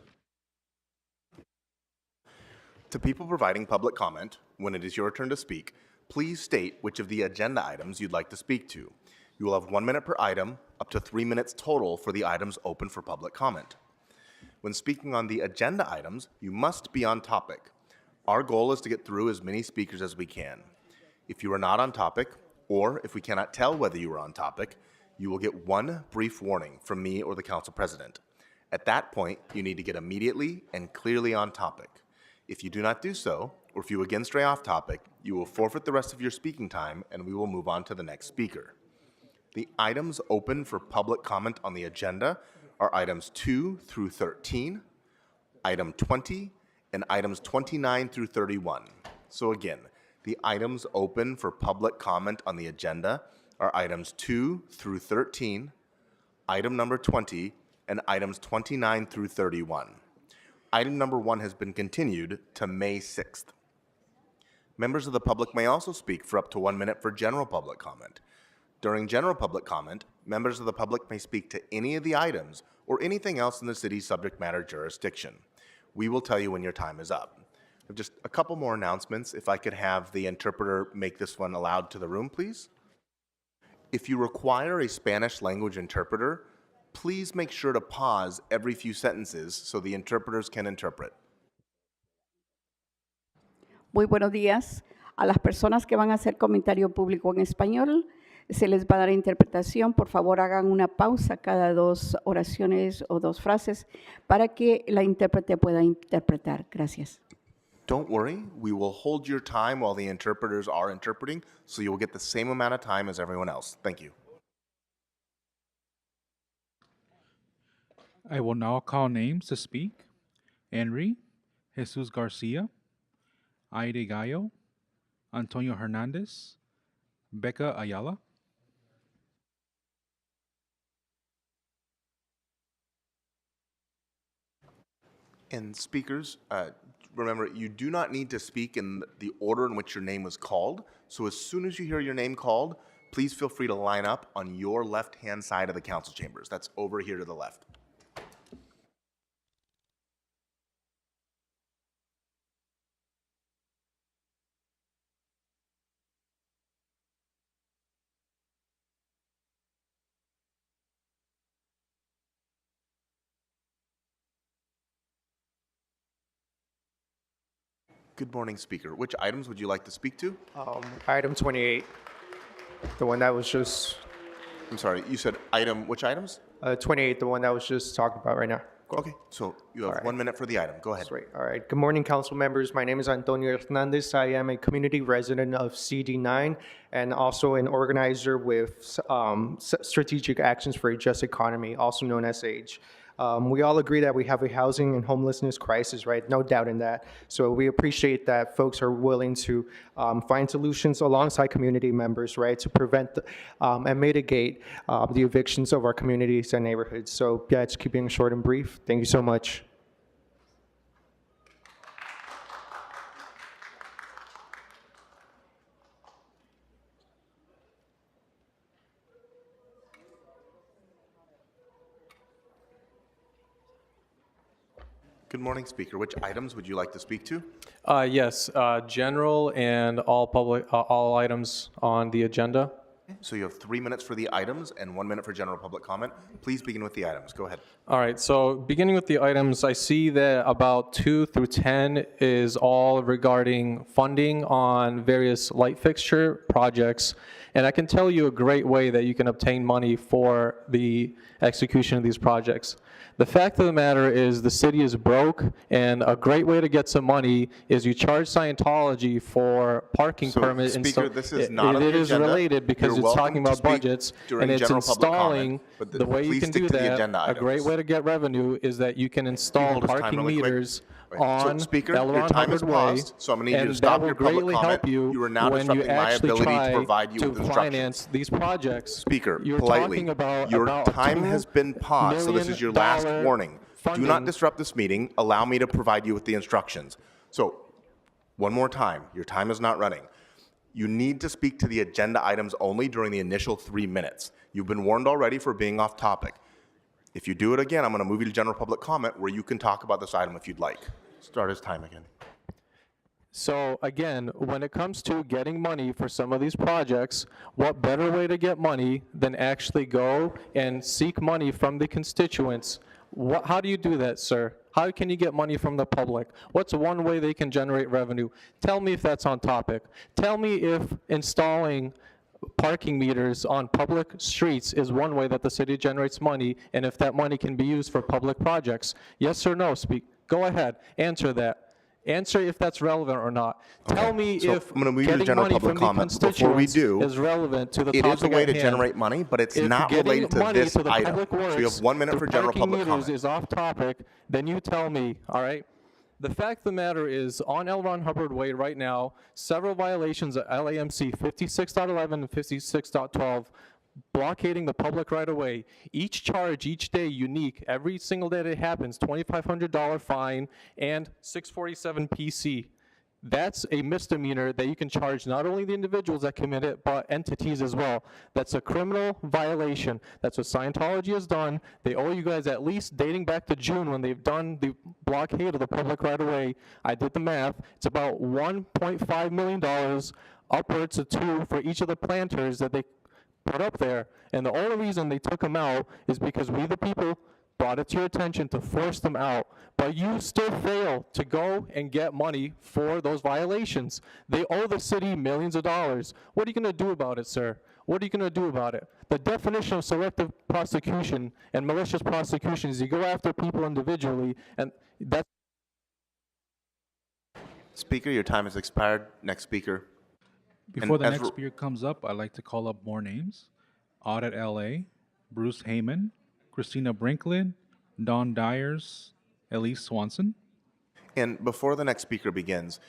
To people providing public comment, when it is your turn to speak, please state which of the agenda items you'd like to speak to. You will have 1 minute per item, up to 3 minutes total for the items open for public comment. When speaking on the agenda items, you must be on topic. Our goal is to get through as many speakers as we can. If you are not on topic, or if we cannot tell whether you are on topic, you will get 1 brief warning from me or the council president. At that point, you need to get immediately and clearly on topic. If you do not do so, or if you again stray off topic, you will forfeit the rest of your speaking time and we will move on to the next speaker. The items open for public comment on the agenda are items 2 through 13, item 20, and items 29 through 31. So again, the items open for public comment on the agenda are items 2 through 13, item number 20, and items 29 through 31. Item number 1 has been continued to May 6th. Members of the public may also speak for up to 1 minute for general public comment. During general public comment, members of the public may speak to any of the items or anything else in the city's subject matter jurisdiction. We will tell you when your time is up. Just a couple more announcements. If I could have the interpreter make this one aloud to the room, please. If you require a Spanish language interpreter, please make sure to pause every few sentences so the interpreters can interpret. Muy buenos días. A las personas que van a hacer comentario público en español, se les va a dar interpretación. Por favor, hagan una pausa cada 2 oraciones o 2 frases para que la intérprete pueda interpretar. Gracias. Don't worry, we will hold your time while the interpreters are interpreting, so you will get the same amount of time as everyone else. Thank you. I will now call names to speak. Henry, Jesus Garcia, Aire Gallo, Antonio Hernandez, Becca Ayala. And speakers, remember, you do not need to speak in the order in which your name was called. So as soon as you hear your name called, please feel free to line up on your left-hand side of the council chambers. That's over here to the left. Good morning, Speaker. Which items would you like to speak to? Item 28, the one that was just, I'm sorry, you said which items? 28, the one that was just talked about right now. Okay, so you have 1 minute for the item. Go ahead. That's right. All right. Good morning, council members. My name is Antonio Hernandez. I am a community resident of CD9 and also an organizer with Strategic Actions for a Just Economy, also known as AGE. We all agree that we have a housing and homelessness crisis, right? No doubt in that. So we appreciate that folks are willing to find solutions alongside community members, right, to prevent and mitigate the evictions of our communities and neighborhoods. So yeah, it's keeping it short and brief. Thank you so much. Good morning, Speaker. Which items would you like to speak to? Yes, general and all items on the agenda. So you have 3 minutes for the items and 1 minute for general public comment. Please begin with the items. Go ahead. All right, so beginning with the items, I see that about 2 through 10 is all regarding funding on various light fixture projects. And I can tell you a great way that you can obtain money for the execution of these projects. The fact of the matter is the city is broke, and a great way to get some money is you charge Scientology for parking permits. Speaker, this is not on the It is agenda. related because You're it's welcome talking to about speak budgets, during and it's general public installing, comment, but the way you please can stick do to the that, agenda a great items. way to get revenue is that you can install hold his time parking really quick? meters Right. on So, Speaker, your Elron time is Hubbard Way, paused, so I'm going to need you to and stop that your will public greatly comment. help you You are now when you disrupting my actually ability to try provide you to with instructions. finance these projects. Speaker, You're politely, talking about your a time has been paused, so this is your last $2 million warning. Do not disrupt this meeting. Allow me to provide you with the instructions. So, one more time, your time is not running. You need to speak to the agenda items only during the initial 3 minutes. You've been warned already for being off topic. If you do it again, I'm going to move you to general public comment where you can talk about this item if you'd like. Start his time again. So again, when it comes to getting money for some of these projects, what better way to get money than actually go and seek money from the constituents? How do you do that, sir? How can you get money from the public? What's one way they can generate revenue? Tell me if that's on topic. Tell me if installing parking meters on public streets is one way that the city generates money, and if that money can be used for public projects. Yes or no? Go ahead, answer that. Answer if that's relevant or not. Okay. Tell me So if I'm going to move you to getting general money public from the comment. Before we constituents do, is relevant to the it topic is a way at to hand. generate money, but it's If not getting related to money this to the item. public So you works have 1 minute through for general parking public meters comment. is off topic, then you tell me, all right? The fact of the matter is, on Elron Hubbard Way right now, several violations of LAMC 56.11 and 56.12 blockading the public right of way. Each charge, each day, unique. Every single day that it happens, $2,500 fine and 647 PC. That's a misdemeanor that you can charge not only the individuals that commit it, but entities as well. That's a criminal violation. That's what Scientology has done. They owe you guys at least dating back to June when they've done the blockade of the public right of way. I did the math. It's about $1.5 million, upwards of $2 million for each of the planters that they put up there. And the only reason they took them out is because we, the people, brought it to your attention to force them out. But you still fail to go and get money for those violations. They owe the city millions of dollars. What are you going to do about it, sir? What are you going to do about it? The definition of selective prosecution and malicious prosecution is you go after people individually, and that's... Speaker, your time has expired. Next speaker. Before And the as next re- speaker comes up, I'd like to call up more names. Audit LA, Bruce Heyman, Christina Brinklin, Don Dyers, Elise Swanson. And before the next speaker begins,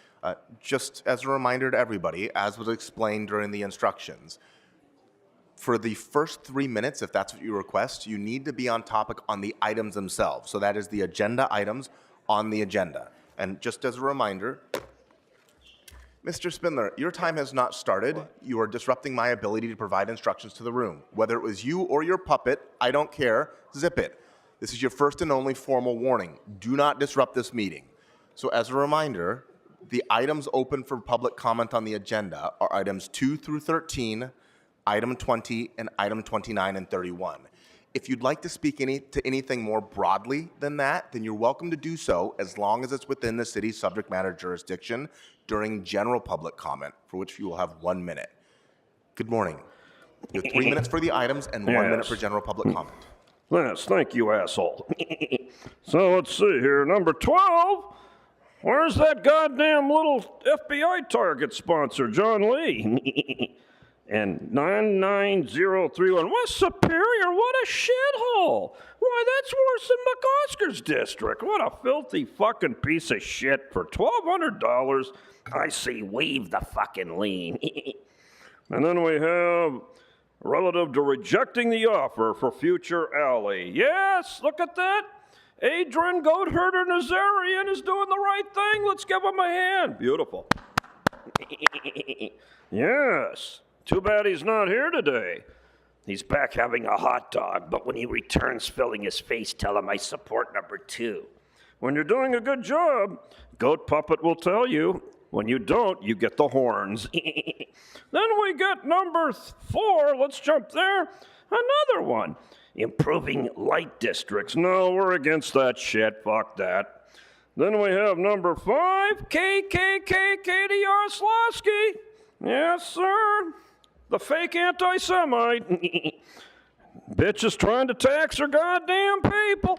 just as a reminder to everybody, as was explained during the instructions, for the first 3 minutes, if that's what you request, you need to be on topic on the items themselves. So that is the agenda items on the agenda. And just as a reminder, Mr. Spindler, your time has not started. You are disrupting my ability to provide instructions to the room. Whether it was you or your puppet, I don't care. Zip it. This is your first and only formal warning. Do not disrupt this meeting. So as a reminder, the items open for public comment on the agenda are items 2 through 13, item 20, and item 29 and 31. If you'd like to speak to anything more broadly than that, then you're welcome to do so as long as it's within the city's subject matter jurisdiction during general public comment, for which you will have 1 minute. Good morning. You have 3 minutes for the items and 1 minute for general public comment. Yes, thank you, asshole. So let's see here. Number 12. Where's that goddamn little FBI target sponsor, John Lee? And 99031. West Superior, what a shithole. Why, that's worse than McOscar's district. What a filthy fucking piece of shit. For $1,200, I say waive the fucking lien. And then we have relative to rejecting the offer for future alley. Yes, look at that. Adrian Goatherder Nazarian is doing the right thing. Let's give him a hand. Beautiful. Yes. Too bad he's not here today. He's back having a hot dog, but when he returns filling his face, tell him I support number 2. When you're doing a good job, Goat Puppet will tell you. When you don't, you get the horns. Then we get number 4. Let's jump there. Another one. Improving light districts. No, we're against that shit. Fuck that. Then we have number 5. KDR Slosky. Yes, sir. The fake anti-Semite. Bitch is trying to tax her goddamn people.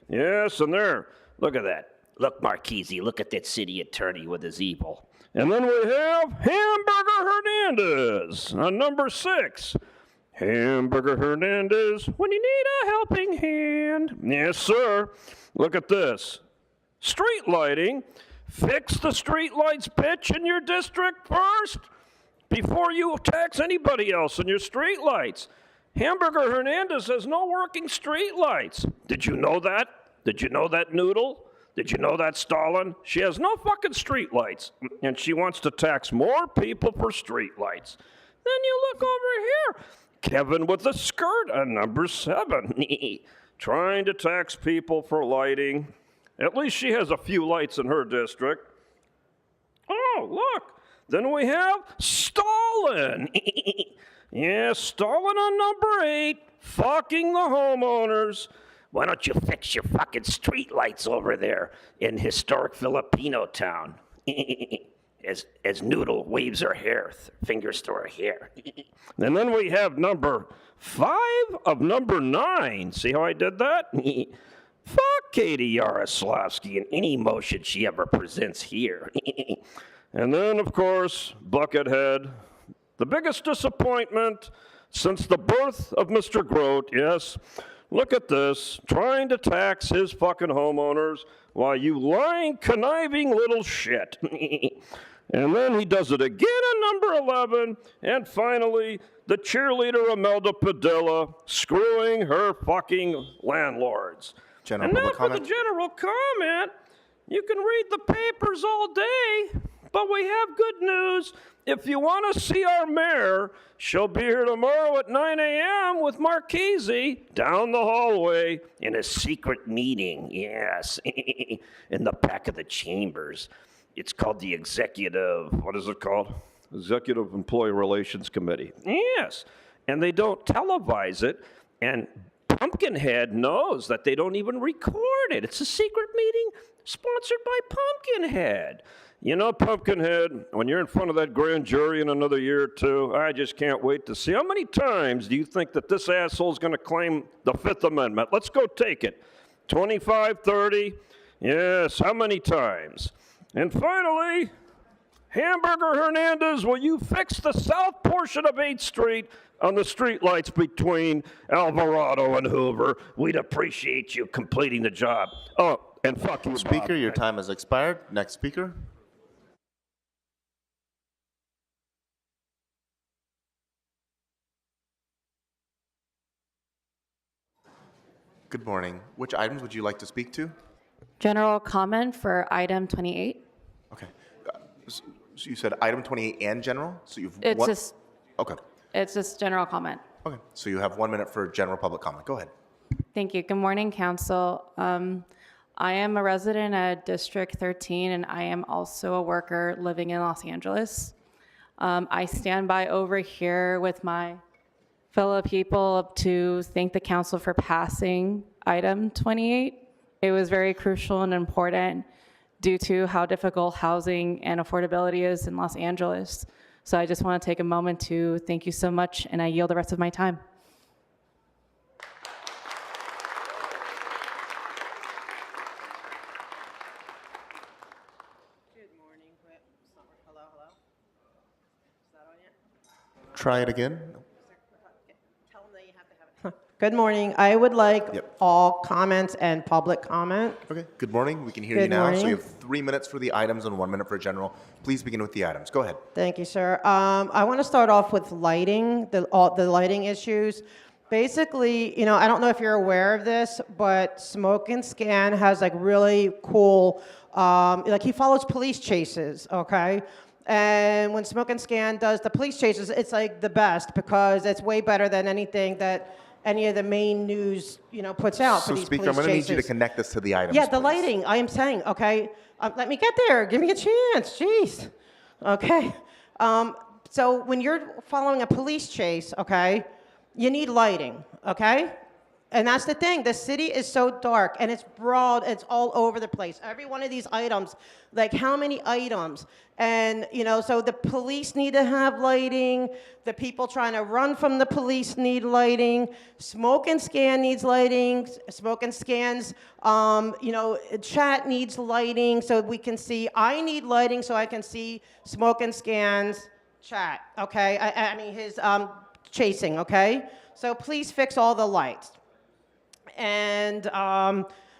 Yes, and there. Look at that. Look, Marchese, look at that city attorney with his evil. And then we have Hamburger Hernandez on number 6. Hamburger Hernandez, when you need a helping hand. Yes, sir. Look at this. Street lighting. Fix the street lights, bitch, in your district first before you tax anybody else in your street lights. Hamburger Hernandez has no working street lights. Did you know that? Did you know that, Noodle? Did you know that, Stalin? She has no fucking street lights, and she wants to tax more people for street lights. Then you look over here. Kevin with the skirt on number 7. Trying to tax people for lighting. At least she has a few lights in her district. Oh, look. Then we have Stalin. Yeah, Stalin on number 8. Fucking the homeowners. Why don't you fix your fucking street lights over there in historic Filipino town? As Noodle waves her hair, fingers to her hair. And then we have number 5 of number 9. See how I did that? Fuck Katie Yaroslavsky and any motion she ever presents here. And then, of course, Buckethead, the biggest disappointment since the birth of Mr. Grote, yes. Look at this, trying to tax his fucking homeowners while you lying, conniving little shit. And then he does it again on number 11. And finally, the cheerleader Imelda Padilla screwing her fucking landlords. General and now public for comment. the general comment, you can read the papers all day, but we have good news. If you want to see our mayor, she'll be here tomorrow at 9 a.m. with Marchese down the hallway in a secret meeting, yes, in the back of the chambers. It's called the Executive, what is it called? Executive Employee Relations Committee. Yes, and they don't televise it, and Pumpkinhead knows that they don't even record it. It's a secret meeting sponsored by Pumpkinhead. You know, Pumpkinhead, when you're in front of that grand jury in another year or two, I just can't wait to see. How many times do you think that this asshole's going to claim the Fifth Amendment? Let's go take it. 25, 30? Yes, how many times? And finally, Hamburger Hernandez, will you fix the south portion of 8th Street on the streetlights between Alvarado and Hoover? We'd appreciate you completing the job. Oh, and fuck you, Speaker, Bob. your time has expired. Next speaker. Good morning. Which items would you like to speak to? General comment for item 28. Okay. So you said item 28 and general? So you've It's one- just Okay. it's just general comment. Okay. So you have 1 minute for general public comment. Go ahead. Thank you. Good morning, council. I am a resident at District 13, and I am also a worker living in Los Angeles. I stand by over here with my fellow people to thank the council for passing item 28. It was very crucial and important due to how difficult housing and affordability is in Los Angeles. So I just want to take a moment to thank you so much, and I yield the rest of my time. Try it again. Good morning. I would like all comments and public comment. Okay. Good morning. We can hear you Good now. So morning. you have 3 minutes for the items and 1 minute for general. Please begin with the items. Go ahead. Thank you, sir. I want to start off with lighting, the lighting issues. Basically, I don't know if you're aware of this, but Smoke and Scan has like really cool, like he follows police chases, okay? And when Smoke and Scan does the police chases, it's like the best because it's way better than anything that any of the main news, puts out for So these Speaker, police I'm going to need chases. you to connect this to the items. Yeah, the please. lighting, I am saying, okay? Let me get there. Give me a chance. Jeez. Okay. So when you're following a police chase, okay, you need lighting, okay? And that's the thing. The city is so dark, and it's broad. It's all over the place. Every one of these items, like how many items? And, so the police need to have lighting. The people trying to run from the police need lighting. Smoke and Scan needs lighting. Smoke and Scan's, chat needs lighting so we can see. I need lighting so I can see Smoke and Scan's chat, okay? I mean, his chasing, okay? So please fix all the lights. And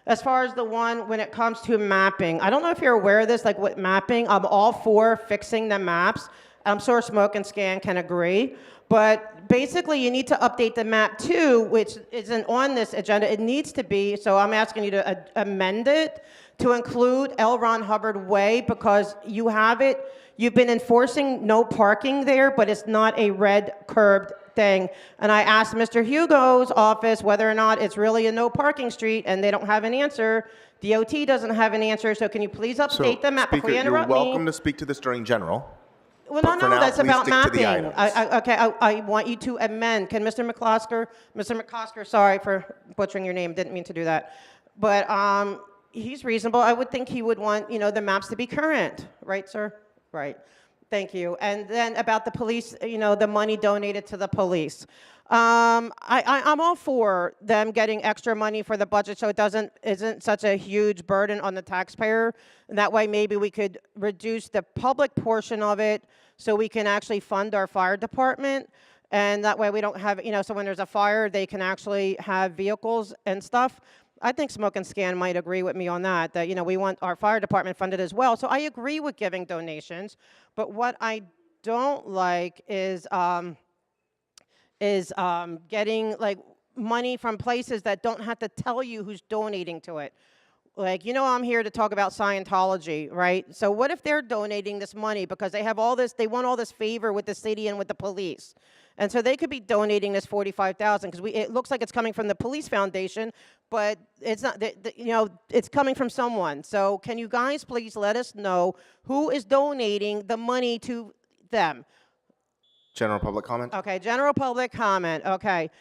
as far as the one when it comes to mapping, I don't know if you're aware of this, like with mapping, I'm all for fixing the maps. I'm sure Smoke and Scan can agree. But basically, you need to update the map too, which isn't on this agenda. It needs to be, so I'm asking you to amend it to include L. Ron Hubbard Way because you have it. You've been enforcing no parking there, but it's not a red curbed thing. And I asked Mr. Hugo's office whether or not it's really a no parking street, and they don't have an answer. DOT doesn't have an answer, so can you please update the map Speaker, before you interrupt you're me? welcome to speak to this during general. Well, but for no, now, that's please about stick to the mapping. items. I want you to amend. Can Mr. McCosker, sorry for butchering your name, didn't mean to do that. But he's reasonable. I would think he would want, the maps to be current. Right, sir? Right. Thank you. And then about the police, the money donated to the police. I'm all for them getting extra money for the budget so it isn't such a huge burden on the taxpayer. And that way maybe we could reduce the public portion of it so we can actually fund our fire department. And that way we don't have, so when there's a fire, they can actually have vehicles and stuff. I think Smoke and Scan might agree with me on that, we want our fire department funded as well. So I agree with giving donations, but what I don't like is getting like money from places that don't have to tell you who's donating to it. Like, I'm here to talk about Scientology, right? So what if they're donating this money because they have they want all this favor with the city and with the police? And so they could be donating this $45,000 because it looks like it's coming from the police foundation, but it's not. It's coming from someone. So can you guys please let us know who is donating the money to them? General public comment. Okay, general public comment. Okay.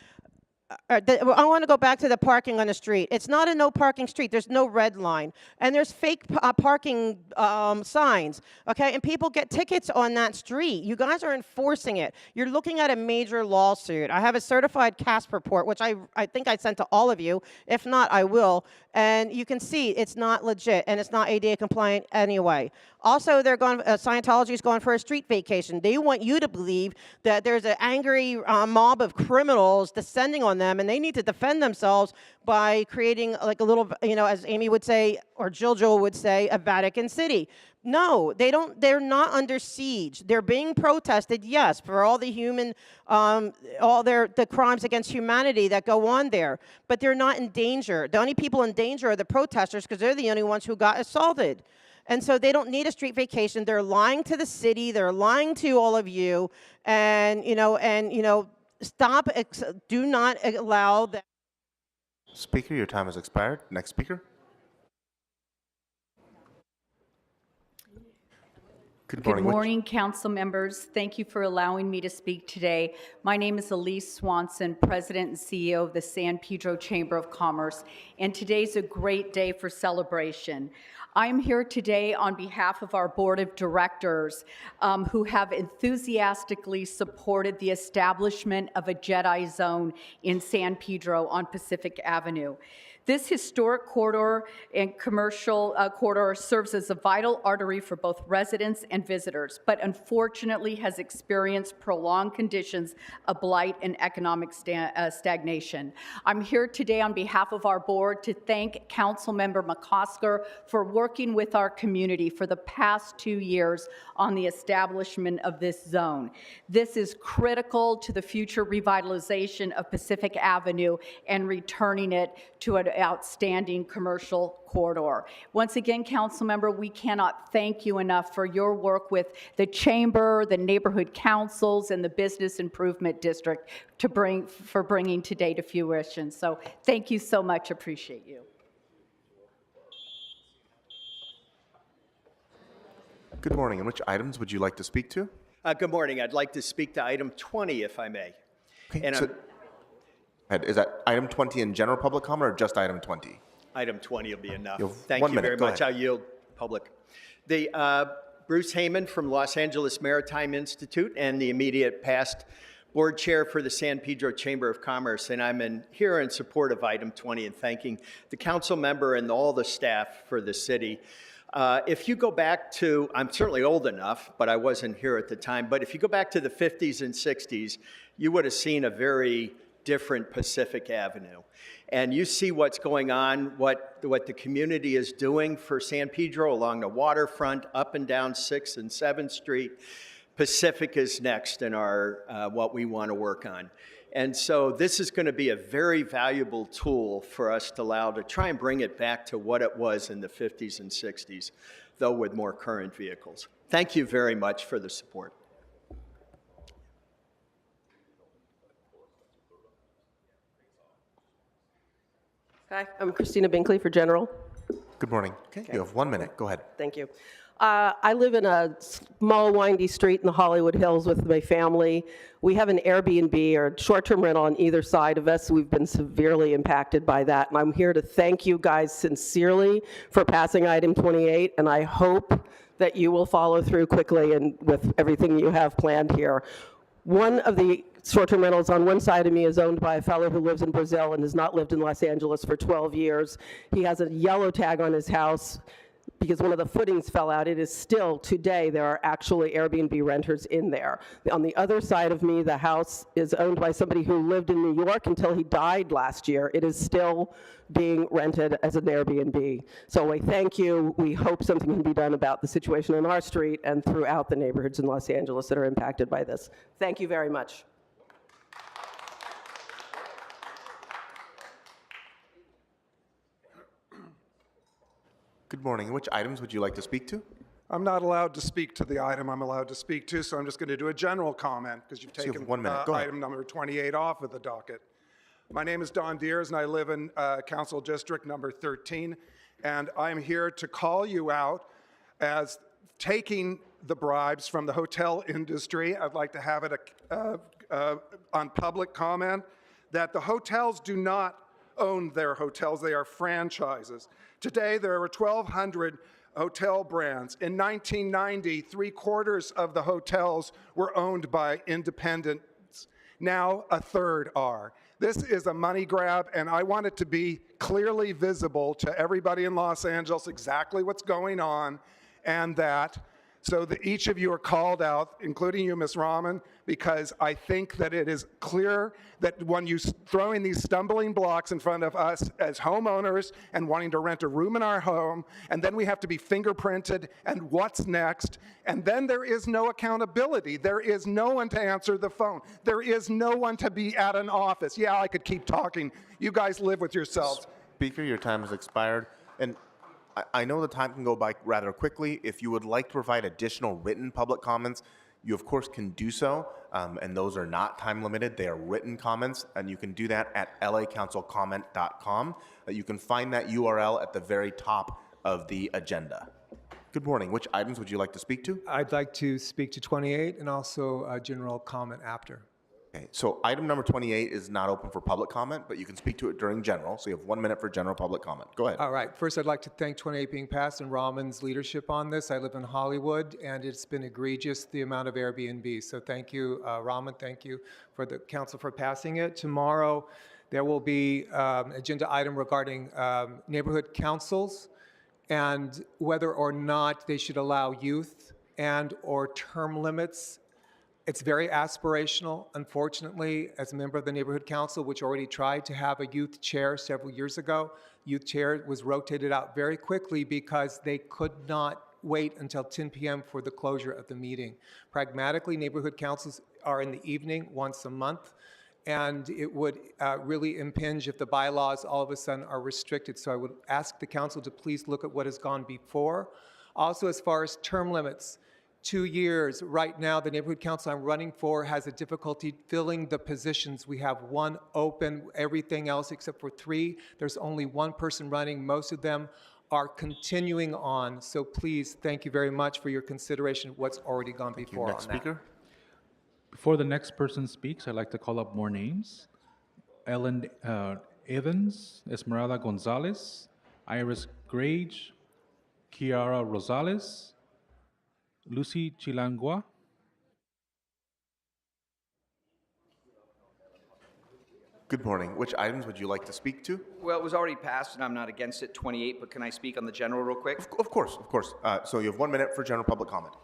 I want to go back to the parking on the street. It's not a no parking street. There's no red line. And there's fake parking signs, okay? And people get tickets on that street. You guys are enforcing it. You're looking at a major lawsuit. I have a certified CASP report, which I think I sent to all of you. If not, I will. And you can see it's not legit, and it's not ADA compliant anyway. Also, Scientology is going for a street vacation. They want you to believe that there's an angry mob of criminals descending on them, and they need to defend themselves by creating like a little, as Amy would say, or Jill would say, a Vatican City. No, they don't. They're not under siege. They're being protested, yes, for all the the crimes against humanity that go on there, but they're not in danger. The only people in danger are the protesters because they're the only ones who got assaulted. And so they don't need a street vacation. They're lying to the city. They're lying to all of you. And, stop. Do not allow that. Speaker, your time has expired. Next speaker. Good Good morning. morning, council members. Thank you for allowing me to speak today. My name is Elise Swanson, President and CEO of the San Pedro Chamber of Commerce, and today's a great day for celebration. I'm here today on behalf of our board of directors who have enthusiastically supported the establishment of a Jedi Zone in San Pedro on Pacific Avenue. This historic corridor and commercial corridor serves as a vital artery for both residents and visitors, but unfortunately has experienced prolonged conditions of blight and economic stagnation. I'm here today on behalf of our board to thank Councilmember McCosker for working with our community for the past 2 years on the establishment of this zone. This is critical to the future revitalization of Pacific Avenue and returning it to an outstanding commercial corridor. Once again, council member, we cannot thank you enough for your work with the chamber, the neighborhood councils, and the business improvement district for bringing today to fruition. So thank you so much. Appreciate you. Good morning. And which items would you like to speak to? Good morning. I'd like to speak to item 20, if I may. Okay, And so, is that item 20 in general public comment or just item 20? item 20 will be enough. You have Thank 1 you minute. very Go much. ahead. I yield public. Bruce Heyman from Los Angeles Maritime Institute and the immediate past board chair for the San Pedro Chamber of Commerce, and I'm here in support of item 20 and thanking the council member and all the staff for the city. If you go back to, I'm certainly old enough, but I wasn't here at the time, but if you go back to the 50s and 60s, you would have seen a very different Pacific Avenue. And you see what's going on, what the community is doing for San Pedro along the waterfront, up and down 6th and 7th Street. Pacific is next in our what we want to work on. And so this is going to be a very valuable tool for us to try and bring it back to what it was in the 50s and 60s, though with more current vehicles. Thank you very much for the support. Hi, I'm Christina Binkley for General. Good morning. Okay, you have 1 minute. Go ahead. Thank you. I live in a small, windy street in the Hollywood Hills with my family. We have an Airbnb or short-term rental on either side of us. We've been severely impacted by that, and I'm here to thank you guys sincerely for passing item 28, and I hope that you will follow through quickly and with everything you have planned here. One of the short-term rentals on one side of me is owned by a fellow who lives in Brazil and has not lived in Los Angeles for 12 years. He has a yellow tag on his house because one of the footings fell out. It is still, today, there are actually Airbnb renters in there. On the other side of me, the house is owned by somebody who lived in New York until he died last year. It is still being rented as an Airbnb. So I thank you. We hope something can be done about the situation in our street and throughout the neighborhoods in Los Angeles that are impacted by this. Thank you very much. Good morning. Which items would you like to speak to? I'm not allowed to speak to the item I'm allowed to speak to, so I'm just going to do a general comment because you've So you have taken 1 minute. Go ahead. item number 28 off of the docket. My name is Don Deers, and I live in Council District number 13, and I'm here to call you out as taking the bribes from the hotel industry. I'd like to have it on public comment that the hotels do not own their hotels. They are franchises. Today, there are 1,200 hotel brands. In 1990, 3/4 of the hotels were owned by independents. Now, a third are. This is a money grab, and I want it to be clearly visible to everybody in Los Angeles exactly what's going on, and so that each of you are called out, including you, Ms. Rahman, because I think that it is clear that when you throw in these stumbling blocks in front of us as homeowners and wanting to rent a room in our home, and then we have to be fingerprinted, and what's next? And then there is no accountability. There is no one to answer the phone. There is no one to be at an office. Yeah, I could keep talking. You guys live with yourselves. Speaker, your time has expired. And I know the time can go by rather quickly. If you would like to provide additional written public comments, you of course can do so, and those are not time limited. They are written comments, and you can do that at lacouncilcomment.com. You can find that URL at the very top of the agenda. Good morning. Which items would you like to speak to? I'd like to speak to 28 and also a general comment after. Okay, so item number 28 is not open for public comment, but you can speak to it during general, so you have 1 minute for general public comment. Go ahead. All right. First, I'd like to thank 28 being passed and Raman's leadership on this. I live in Hollywood, and it's been egregious, the amount of Airbnb. So thank you, Raman. Thank you for the council for passing it. Tomorrow, there will be an agenda item regarding neighborhood councils and whether or not they should allow youth and or term limits. It's very aspirational. Unfortunately, as a member of the Neighborhood Council, which already tried to have a youth chair several years ago, youth chair was rotated out very quickly because they could not wait until 10 p.m. for the closure of the meeting. Pragmatically, neighborhood councils are in the evening once a month, and it would really impinge if the bylaws all of a sudden are restricted. So I would ask the council to please look at what has gone before. Also, as far as term limits, 2 years. Right now, the neighborhood council I'm running for has a difficulty filling the positions. We have 1 open, everything else except for 3. There's only 1 person running. Most of them are continuing on. So please, thank you very much for your consideration of what's already gone before. Next speaker. Before the next person speaks, I'd like to call up more names. Ellen Evans, Esmeralda Gonzalez, Iris Grage, Kiara Rosales, Lucy Chilangua. Good morning. Which items would you like to speak to? Well, it was already passed, and I'm not against it, 28, but can I speak on the general real quick? Of course. So you have 1 minute for general public comment.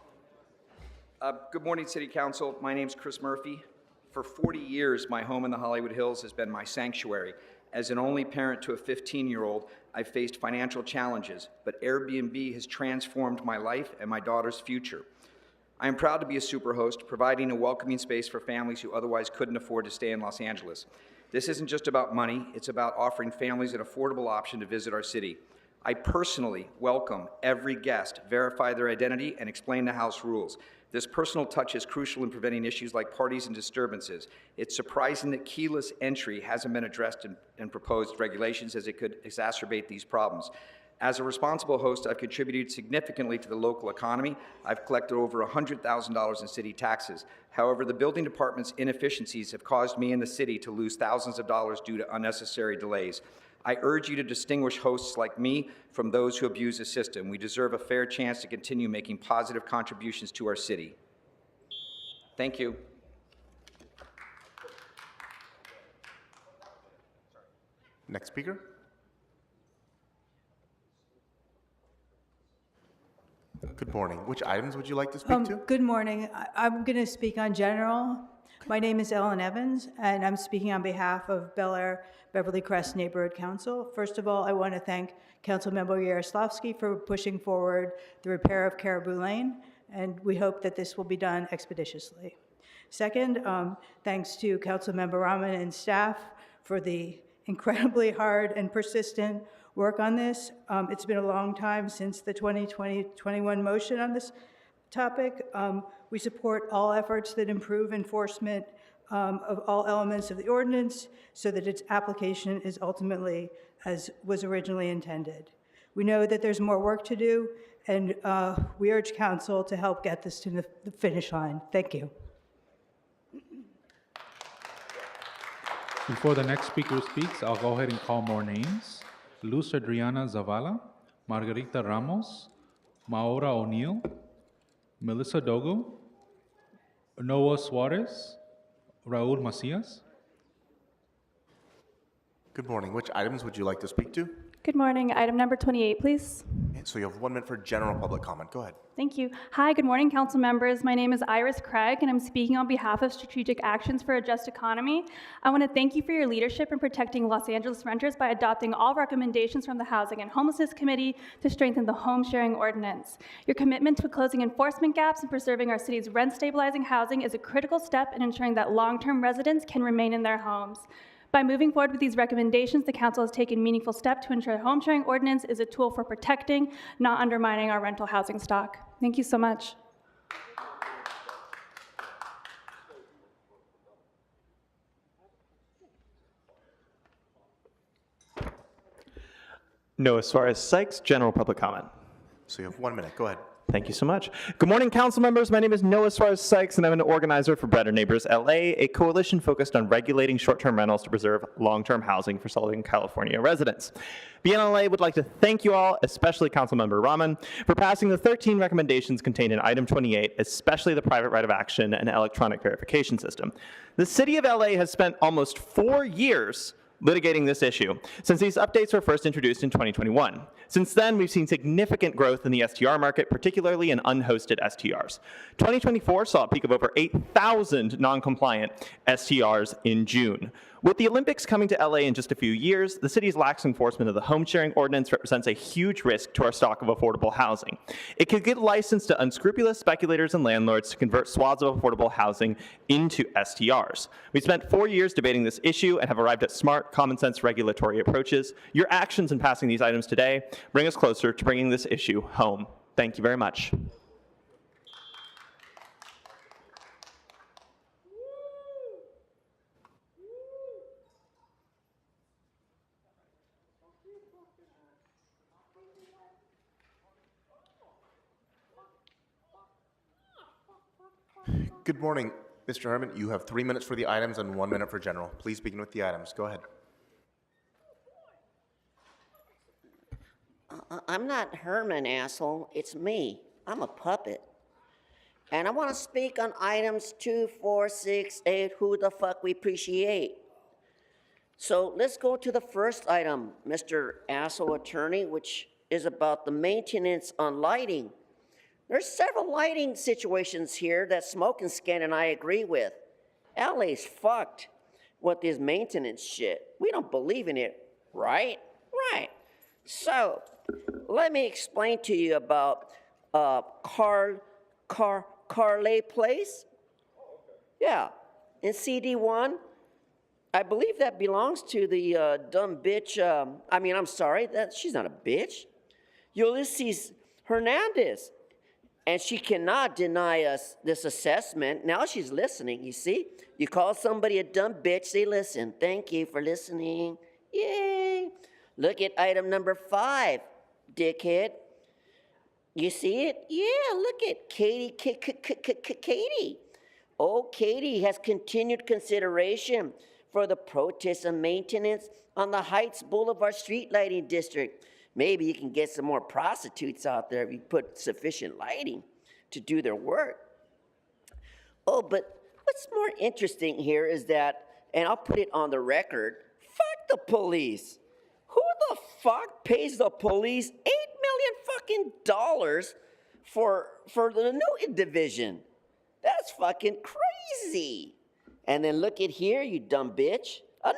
Good morning, City Council. My name's Chris Murphy. For 40 years, my home in the Hollywood Hills has been my sanctuary. As an only parent to a 15-year-old, I've faced financial challenges, but Airbnb has transformed my life and my daughter's future. I am proud to be a superhost, providing a welcoming space for families who otherwise couldn't afford to stay in Los Angeles. This isn't just about money, it's about offering families an affordable option to visit our city. I personally welcome every guest, verify their identity, and explain the house rules. This personal touch is crucial in preventing issues like parties and disturbances. It's surprising that keyless entry hasn't been addressed in proposed regulations, as it could exacerbate these problems. As a responsible host, I've contributed significantly to the local economy. I've collected over $100,000 in city taxes. However, the building department's inefficiencies have caused me and the city to lose thousands of dollars due to unnecessary delays. I urge you to distinguish hosts like me from those who abuse the system. We deserve a fair chance to continue making positive contributions to our city. Thank you. Next speaker. Good morning. Which items would you like to speak to? Good morning. I'm going to speak on general. My name is Ellen Evans, and I'm speaking on behalf of Bel Air Beverly Crest Neighborhood Council. First of all, I want to thank Councilmember Yaroslavsky for pushing forward the repair of Caribou Lane, and we hope that this will be done expeditiously. Second, thanks to Councilmember Rahman and staff for the incredibly hard and persistent work on this. It's been a long time since the 2020-21 motion on this topic. We support all efforts that improve enforcement of all elements of the ordinance so that its application is ultimately as was originally intended. We know that there's more work to do, and we urge council to help get this to the finish line. Thank you. Before the next speaker speaks, I'll go ahead and call more names. Luz Adriana Zavala, Margarita Ramos, Maura O'Neill, Melissa Dogo, Noah Suarez, Raul Macias. Good morning. Which items would you like to speak to? Good morning. Item number 28, please. So you have 1 minute for general public comment. Go ahead. Thank you. Hi, good morning, council members. My name is Iris Craig, and I'm speaking on behalf of Strategic Actions for a Just Economy. I want to thank you for your leadership in protecting Los Angeles renters by adopting all recommendations from the Housing and Homelessness Committee to strengthen the home sharing ordinance. Your commitment to closing enforcement gaps and preserving our city's rent-stabilizing housing is a critical step in ensuring that long-term residents can remain in their homes. By moving forward with these recommendations, the council has taken meaningful steps to ensure the home sharing ordinance is a tool for protecting, not undermining our rental housing stock. Thank you so much. Noah Suarez Sykes, general public comment. So you have 1 minute. Go ahead. Thank you so much. Good morning, council members. My name is Noah Suarez Sykes, and I'm an organizer for Better Neighbors LA, a coalition focused on regulating short-term rentals to preserve long-term housing for Southern California residents. BNLA would like to thank you all, especially Councilmember Rahman, for passing the 13 recommendations contained in item 28, especially the private right of action and electronic verification system. The city of LA has spent almost 4 years litigating this issue since these updates were first introduced in 2021. Since then, we've seen significant growth in the STR market, particularly in unhosted STRs. 2024 saw a peak of over 8,000 non-compliant STRs in June. With the Olympics coming to LA in just a few years, the city's lax enforcement of the home sharing ordinance represents a huge risk to our stock of affordable housing. It could give license to unscrupulous speculators and landlords to convert swaths of affordable housing into STRs. We spent 4 years debating this issue and have arrived at smart, common sense regulatory approaches. Your actions in passing these items today bring us closer to bringing this issue home. Thank you very much. Good morning, Mr. Herman. You have 3 minutes for the items and 1 minute for general. Please begin with the items. Go ahead. I'm not Herman, asshole. It's me. I'm a puppet. And I want to speak on items 2, 4, 6, 8, who the fuck we appreciate. So let's go to the first item, Mr. Asshole Attorney, which is about the maintenance on lighting. There's several lighting situations here that Smoke and Scan and I agree with. LA's fucked with this maintenance shit. We don't believe in it, right? Right. So, let me explain to you about Carlay Place. Yeah, in CD1. I believe that belongs to the dumb bitch, I'm sorry, she's not a bitch. Ulysses Hernandez. And she cannot deny us this assessment. Now she's listening, you see? You call somebody a dumb bitch, they listen. Thank you for listening. Yay. Look at item number 5, dickhead. You see it? Yeah, look at Katie. Katie. Oh, Katie has continued consideration for the protest and maintenance on the Heights Boulevard street lighting district. Maybe you can get some more prostitutes out there if you put sufficient lighting to do their work. Oh, but what's more interesting here is that, and I'll put it on the record, fuck the police. Who the fuck pays the police $8 million for the Newton division? That's fucking crazy. And then look at here, you dumb bitch. Another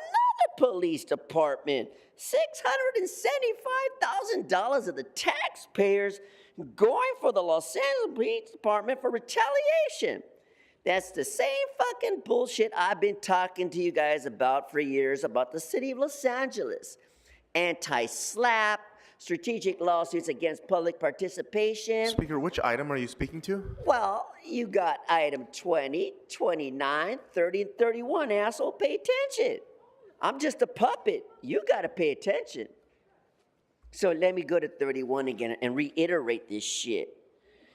police department. $675,000 of the taxpayers going for the Los Angeles Police Department for retaliation. That's the same fucking bullshit I've been talking to you guys about for years about the city of Los Angeles. Anti-SLAPP, strategic lawsuits against public participation. Speaker, which item are you speaking to? Well, you got item 20, 29, 30, and 31, asshole. Pay attention. I'm just a puppet. You got to pay attention. So let me go to 31 again and reiterate this shit.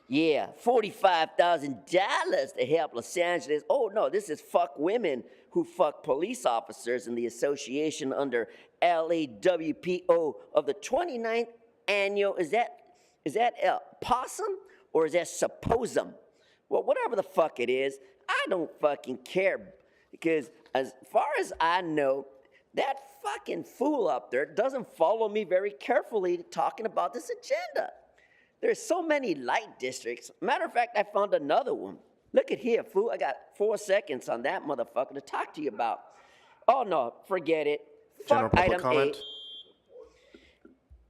Yeah, $45,000 to help Los Angeles. Oh, no, this is fuck women who fuck police officers in the association under LAWPO of the 29th annual. Is that possum or is that supposum? Well, whatever the fuck it is, I don't fucking care. Because as far as I know, that fucking fool up there doesn't follow me very carefully talking about this agenda. There's so many light districts. Matter of fact, I found another one. Look at here, fool. I got 4 seconds on that motherfucker to talk to you about. Oh, no, forget it. General Fuck public item comment.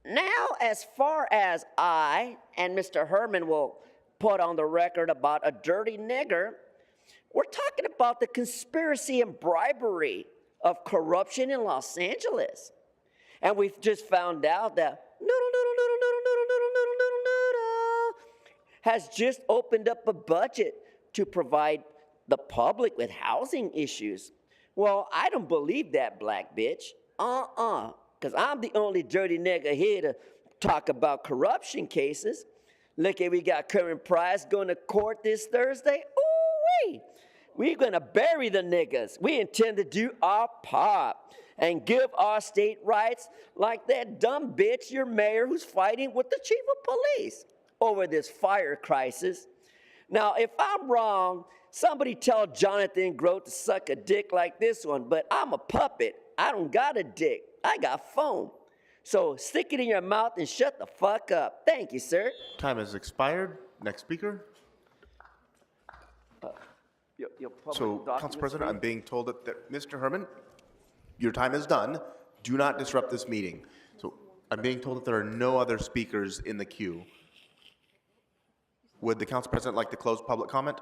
8. Now, as far as I and Mr. Herman will put on the record about a dirty nigger, we're talking about the conspiracy and bribery of corruption in Los Angeles. And we've just found out that has just opened up a budget to provide the public with housing issues. Well, I don't believe that, black bitch. Because I'm the only dirty nigga here to talk about corruption cases. Look at, we got Kerwin Price going to court this Thursday. Ooh-wee. We're going to bury the niggas. We intend to do our part and give our state rights like that dumb bitch, your mayor, who's fighting with the chief of police over this fire crisis. Now, if I'm wrong, somebody tell Jonathan Grote to suck a dick like this one, but I'm a puppet. I don't got a dick. I got foam. So stick it in your mouth and shut the fuck up. Thank you, sir. Time has expired. Next speaker. So, Council President, I'm being told that Mr. Herman, your time is done. Do not disrupt this meeting. So I'm being told that there are no other speakers in the queue. Would the Council President like to close public comment?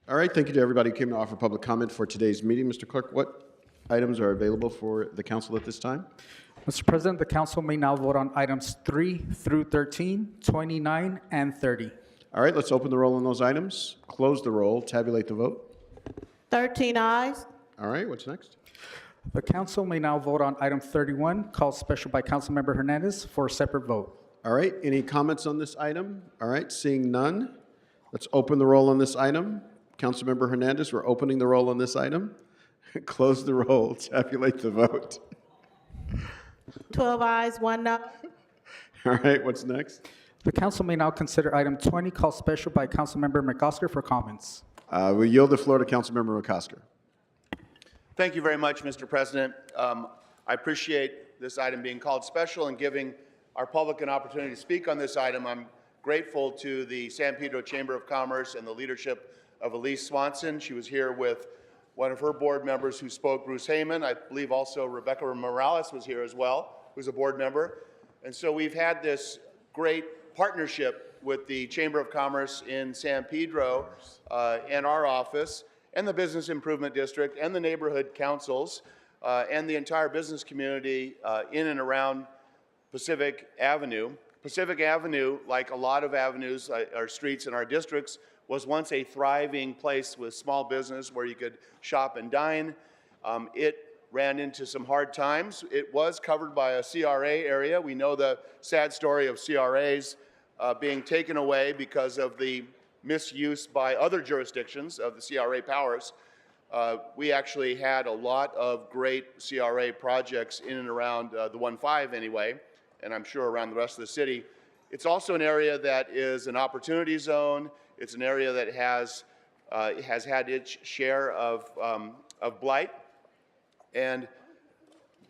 All right, thank you to everybody who came to offer public comment for today's meeting. Mr. Clerk, what items are available for the council at this time? Mr. President, the council may now vote on items 3 through 13, 29, and 30. All right, let's open the roll on those items, close the roll, tabulate the vote. 13 ayes. All right, what's next? The council may now vote on item 31, called special by Councilmember Hernandez, for a separate vote. All right, any comments on this item? All right, seeing none, let's open the roll on this item. Councilmember Hernandez, we're opening the roll on this item. Close the roll, tabulate the vote. 12 ayes, 1 no. All right, what's next? The council may now consider item 20, called special by Councilmember McOsker, for comments. We yield the floor to Councilmember McOsker. Thank you very much, Mr. President. I appreciate this item being called special and giving our public an opportunity to speak on this item. I'm grateful to the San Pedro Chamber of Commerce and the leadership of Elise Swanson. She was here with one of her board members who spoke, Bruce Heyman. I believe also Rebecca Morales was here as well, who's a board member. And so we've had this great partnership with the Chamber of Commerce in San Pedro and our office and the Business Improvement District and the neighborhood councils and the entire business community in and around Pacific Avenue. Pacific Avenue, like a lot of avenues or streets in our districts, was once a thriving place with small business where you could shop and dine. It ran into some hard times. It was covered by a CRA area. We know the sad story of CRAs being taken away because of the misuse by other jurisdictions of the CRA powers. We actually had a lot of great CRA projects in and around the 1-5 anyway, and I'm sure around the rest of the city. It's also an area that is an opportunity zone. It's an area that has had its share of blight. And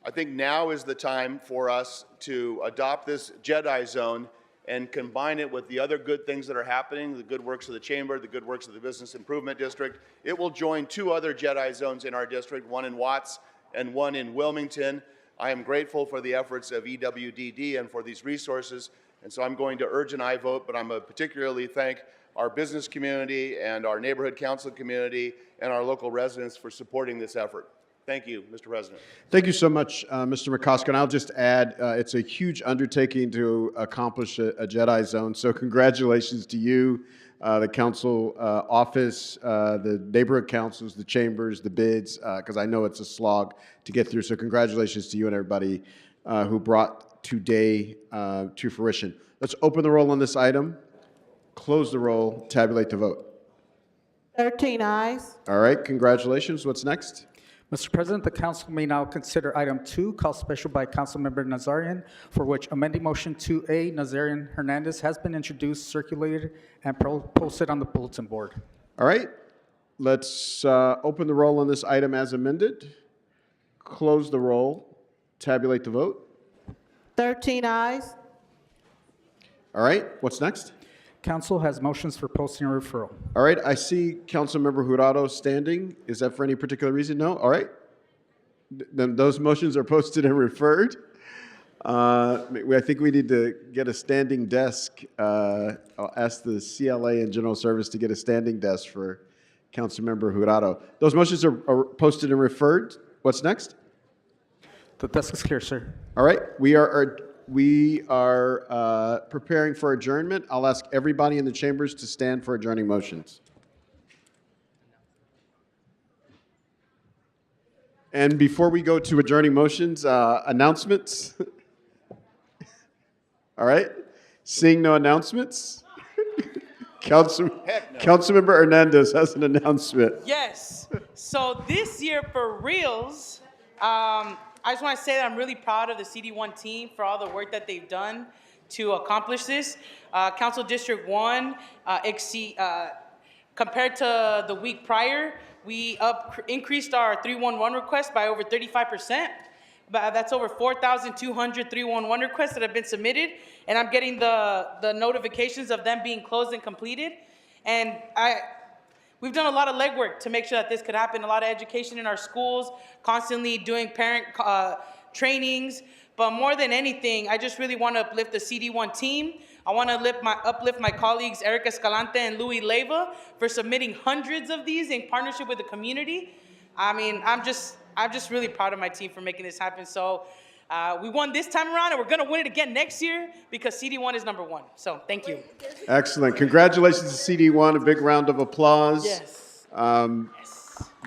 I think now is the time for us to adopt this Jedi zone and combine it with the other good things that are happening, the good works of the Chamber, the good works of the Business Improvement District. It will join 2 other Jedi zones in our district, one in Watts and one in Wilmington. I am grateful for the efforts of EWDD and for these resources, and so I'm going to urge an aye vote, but I'm going to particularly thank our business community and our neighborhood council community and our local residents for supporting this effort. Thank you, Mr. President. Thank you so much, Mr. McOsker. And I'll just add, it's a huge undertaking to accomplish a Jedi zone. So congratulations to you, the council office, the neighborhood councils, the chambers, the bids, because I know it's a slog to get through. So congratulations to you and everybody who brought today to fruition. Let's open the roll on this item, close the roll, tabulate the vote. 13 ayes. All right, congratulations. What's next? Mr. President, the council may now consider item 2, called special by Councilmember Nazarian, for which amending motion 2A, Nazarian Hernandez, has been introduced, circulated, and posted on the bulletin board. All right, let's open the roll on this item as amended, close the roll, tabulate the vote. 13 ayes. All right, what's next? Council has motions for posting and referral. All right, I see Councilmember Jurado standing. Is that for any particular reason? No? All right. Then those motions are posted and referred. I think we need to get a standing desk. I'll ask the CLA and General Service to get a standing desk for Councilmember Jurado. Those motions are posted and referred. What's next? The desk is clear, sir. All right, we are preparing for adjournment. I'll ask everybody in the chambers to stand for adjourning motions. And before we go to adjourning motions, announcements. All right. Seeing no announcements, Heck no. Councilmember Hernandez has an announcement. Yes. So this year for reals, I just want to say that I'm really proud of the CD1 team for all the work that they've done to accomplish this. Council District 1 compared to the week prior, we increased our 311 requests by over 35%. But that's over 4,200 311 requests that have been submitted, and I'm getting the notifications of them being closed and completed. And we've done a lot of legwork to make sure that this could happen, a lot of education in our schools, constantly doing parent trainings. But more than anything, I just really want to uplift the CD1 team. I want to uplift my colleagues Eric Escalante and Louis Leyva for submitting hundreds of these in partnership with the community. I mean, I'm just really proud of my team for making this happen. So we won this time around, and we're going to win it again next year because CD1 is #1. So thank you. Excellent. Congratulations to CD1. A big round of applause. Yes.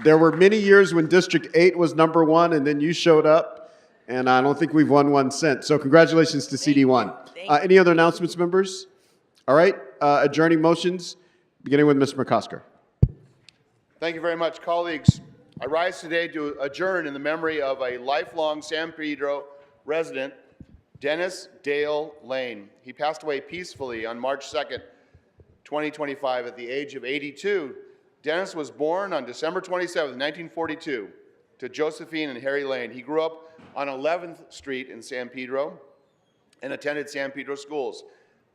There were many years when District 8 was #1, and then you showed up, and I don't think we've won one since. So congratulations to CD1. Any other announcements, members? All right. Adjourning motions, beginning with Mr. McCosker. Thank you very much, colleagues. I rise today to adjourn in the memory of a lifelong San Pedro resident, Dennis Dale Lane. He passed away peacefully on March 2nd, 2025 at the age of 82. Dennis was born on December 27, 1942 to Josephine and Harry Lane. He grew up on 11th Street in San Pedro and attended San Pedro schools.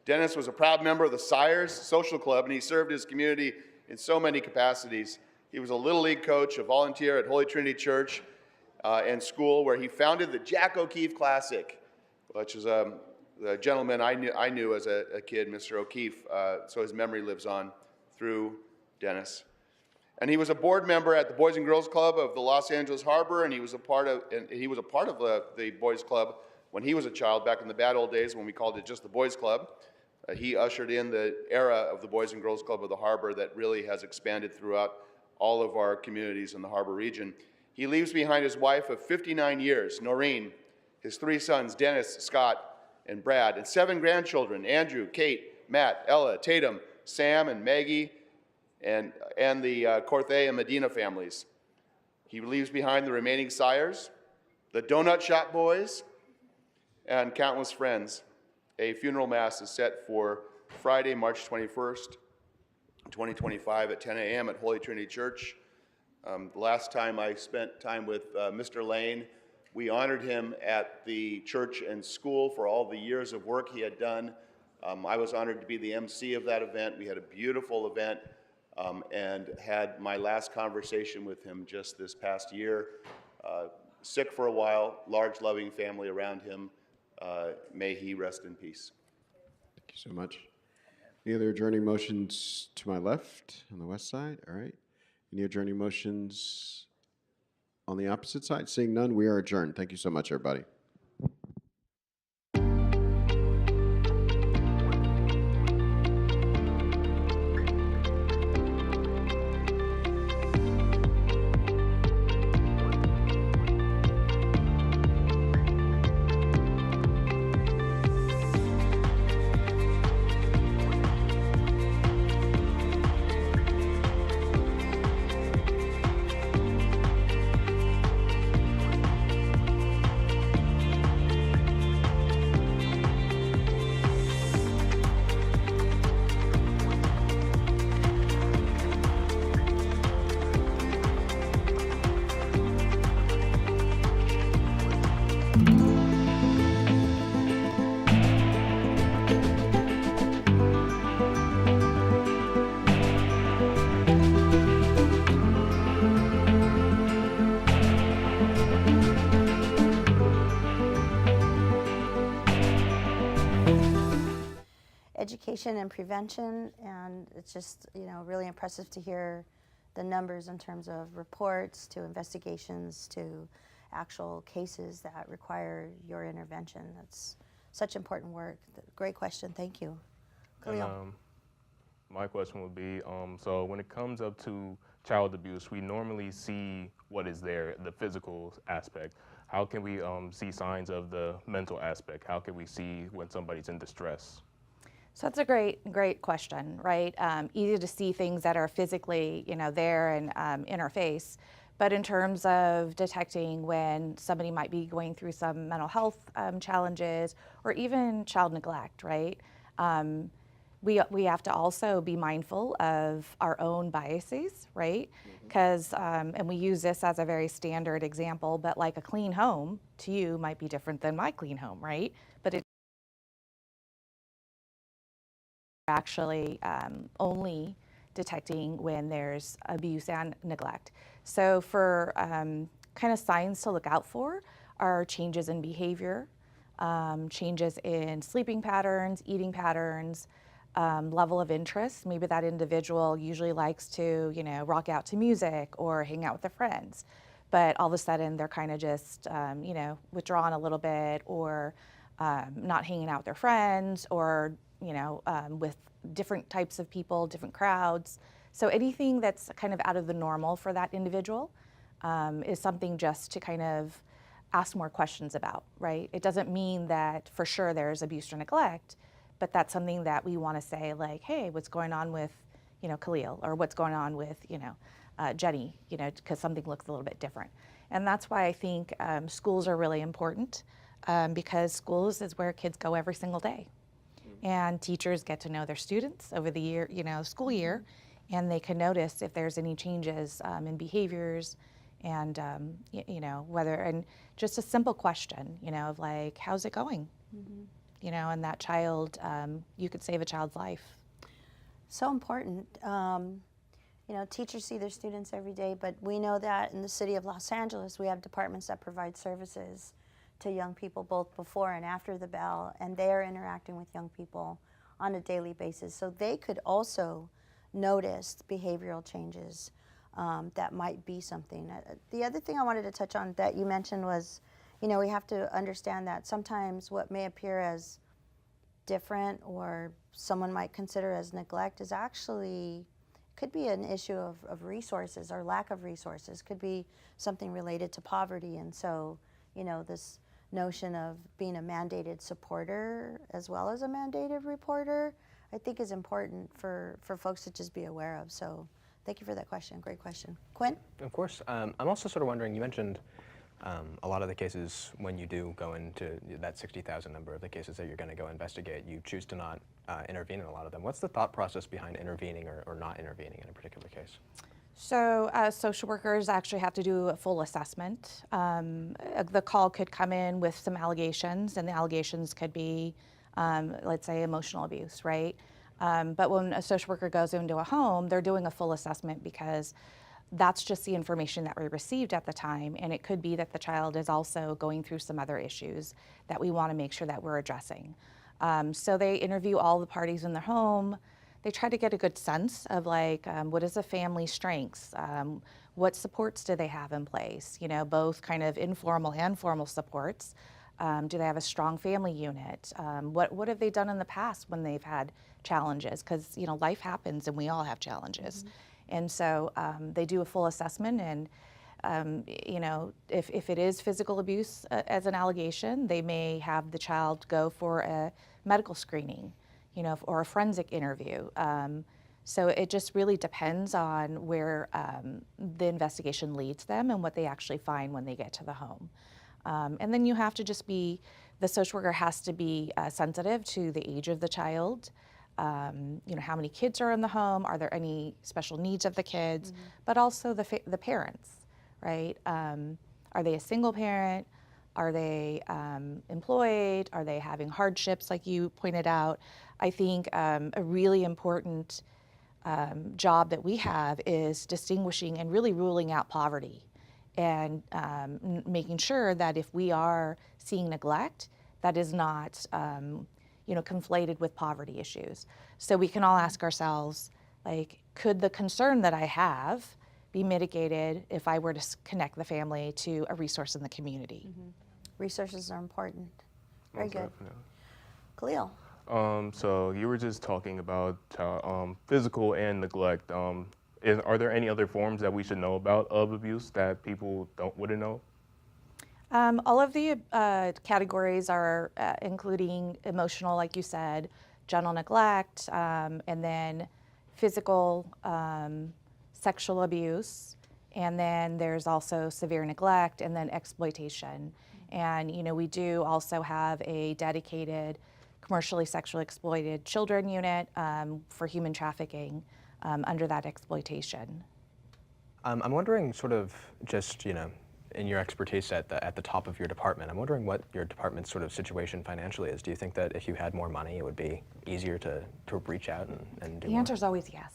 Dennis was a proud member of the Sires Social Club, and he served his community in so many capacities. He was a Little League coach, a volunteer at Holy Trinity Church and school, where he founded the Jack O'Keefe Classic, which is a gentleman I knew as a kid, Mr. O'Keefe, so his memory lives on through Dennis. And he was a board member at the Boys and Girls Club of the Los Angeles Harbor, and he was a part of the Boys Club when he was a child, back in the bad old days when we called it just the Boys Club. He ushered in the era of the Boys and Girls Club of the Harbor that really has expanded throughout all of our communities in the Harbor region. He leaves behind his wife of 59 years, Noreen, his 3 sons, Dennis, Scott, and Brad, and 7 grandchildren, Andrew, Kate, Matt, Ella, Tatum, Sam, and Maggie, and the Corthe and Medina families. He leaves behind the remaining Sires, the Donut Shop Boys, and countless friends. A funeral mass is set for Friday, March 21st, 2025 at 10 a.m. at Holy Trinity Church. The last time I spent time with Mr. Lane, we honored him at the church and school for all the years of work he had done. I was honored to be the MC of that event. We had a beautiful event and had my last conversation with him just this past year. Sick for a while, large loving family around him. May he rest in peace. Thank you so much. Any other adjourning motions to my left, on the west side? All right. Any adjourning motions on the opposite side? Seeing none, we are adjourned. Thank you so much, everybody. Education and prevention, and it's just, really impressive to hear the numbers in terms of reports to investigations to actual cases that require your intervention. That's such important work. Great question. Thank you. Khalil. My question would be, so when it comes up to child abuse, we normally see what is there, the physical aspect. how can we see signs of the mental aspect? How can we see when somebody's in distress? So that's a great question, right? Easy to see things that are physically, there and in our face. But in terms of detecting when somebody might be going through some mental health challenges or even child neglect, right? We have to also be mindful of our own biases, right? Because, and we use this as a very standard example, but like a clean home to you might be different than my clean home, right? But it actually only detecting when there's abuse and neglect. So for kind of signs to look out for are changes in behavior, changes in sleeping patterns, eating patterns, level of interest. Maybe that individual usually likes to, rock out to music or hang out with their friends, but all of a sudden they're kind of just, withdrawn a little bit, or not hanging out with their friends, or with different types of people, different crowds. So anything that's kind of out of the normal for that individual is something just to kind of ask more questions about, right? It doesn't mean that for sure there's abuse or neglect, but that's something that we want to say, like, hey, what's going on with, Khalil, or what's going on with, Jenny, because something looks a little bit different. And that's why I think schools are really important, because schools is where kids go every single day. And teachers get to know their students over the year, school year, and they can notice if there's any changes in behaviors, and whether, and just a simple question, of like, how's it going? And that child, you could save a child's life. So important. Teachers see their students every day, but we know that in the city of Los Angeles, we have departments that provide services to young people both before and after the bell, and they are interacting with young people on a daily basis. So they could also notice behavioral changes that might be something. The other thing I wanted to touch on that you mentioned was, we have to understand that sometimes what may appear as different or someone might consider as neglect is actually, could be an issue of resources or lack of resources, could be something related to poverty. And so, this notion of being a mandated supporter as well as a mandated reporter, I think is important for folks to just be aware of. So thank you for that question. Great question. Quinn? Of course. I'm also sort of wondering, you mentioned a lot of the cases when you do go into that 60,000 number of the cases that you're going to go investigate, you choose to not intervene in a lot of them. What's the thought process behind intervening or not intervening in a particular case? So social workers actually have to do a full assessment. The call could come in with some allegations, and the allegations could be, let's say, emotional abuse, right? But when a social worker goes into a home, they're doing a full assessment because that's just the information that we received at the time, and it could be that the child is also going through some other issues that we want to make sure that we're addressing. So they interview all the parties in the home. They try to get a good sense of like, what is the family's strengths? What supports do they have in place? Both kind of informal and formal supports. Do they have a strong family unit? What have they done in the past when they've had challenges? Because, life happens and we all have challenges. And so they do a full assessment, and if it is physical abuse as an allegation, they may have the child go for a medical screening, or a forensic interview. So it just really depends on where the investigation leads them and what they actually find when they get to the home. And then you have to just be, the social worker has to be sensitive to the age of the child. How many kids are in the home? Are there any special needs of the kids? But also the parents, right? Are they a single parent? Are they employed? Are they having hardships like you pointed out? I think a really important job that we have is distinguishing and really ruling out poverty, and making sure that if we are seeing neglect, that is not conflated with poverty issues. So we can all ask ourselves, like, could the concern that I have be mitigated if I were to connect the family to a resource in the community? Resources are important. Very Most good. definitely. Khalil? So you were just talking about physical and neglect. Are there any other forms that we should know about of abuse that people wouldn't know? All of the categories are including emotional, like you said, general neglect, and then physical, sexual abuse, and then there's also severe neglect, and then exploitation. And we do also have a dedicated commercially sexually exploited children unit for human trafficking under that exploitation. I'm wondering, sort of, just in your expertise at the top of your department, I'm wondering what your department's sort of situation financially is. Do you think that if you had more money, it would be easier to reach out and do The more? answer is always yes.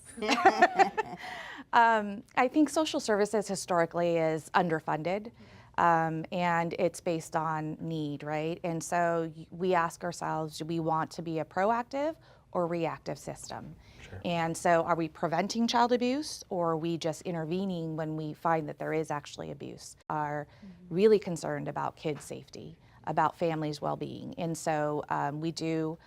I think social services historically is underfunded, and it's based on need, right? And so we ask ourselves, do we want to be a proactive or reactive system? Sure. And so are we preventing child abuse, or are we just intervening when we find that there is actually abuse? Are really concerned about kids' safety, about families' well-being. And so we do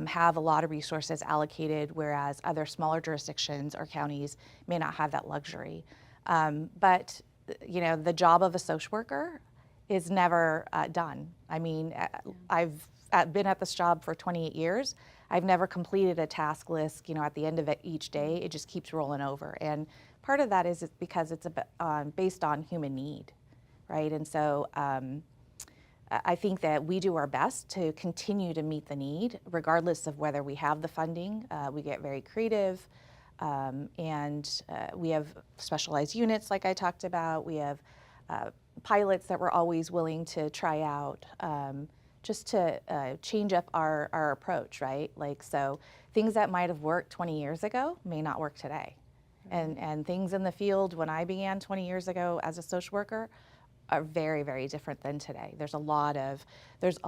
have a lot of resources allocated, whereas other smaller jurisdictions or counties may not have that luxury. But the job of a social worker is never done. I mean, I've been at this job for 28 years. I've never completed a task list, at the end of it each day. It just keeps rolling over. And part of that is because it's based on human need, right? And so I think that we do our best to continue to meet the need, regardless of whether we have the funding. We get very creative, and we have specialized units like I talked about. We have pilots that we're always willing to try out, just to change up our approach, right? So things that might have worked 20 years ago may not work today. And things in the field when I began 20 years ago as a social worker are very, very different than today. There's a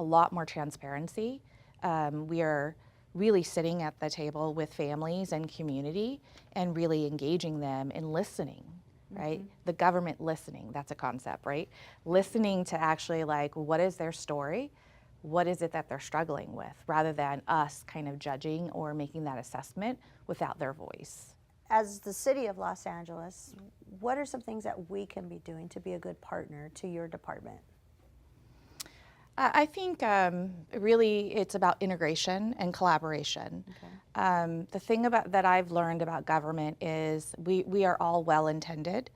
lot more transparency. We are really sitting at the table with families and community and really engaging them in listening, right? The government listening, that's a concept, right? Listening to actually what is their story? What is it that they're struggling with, rather than us kind of judging or making that assessment without their voice. As the city of Los Angeles, what are some things that we can be doing to be a good partner to your department? I think really it's about integration and collaboration. Okay. The thing that I've learned about government is we are all well-intended,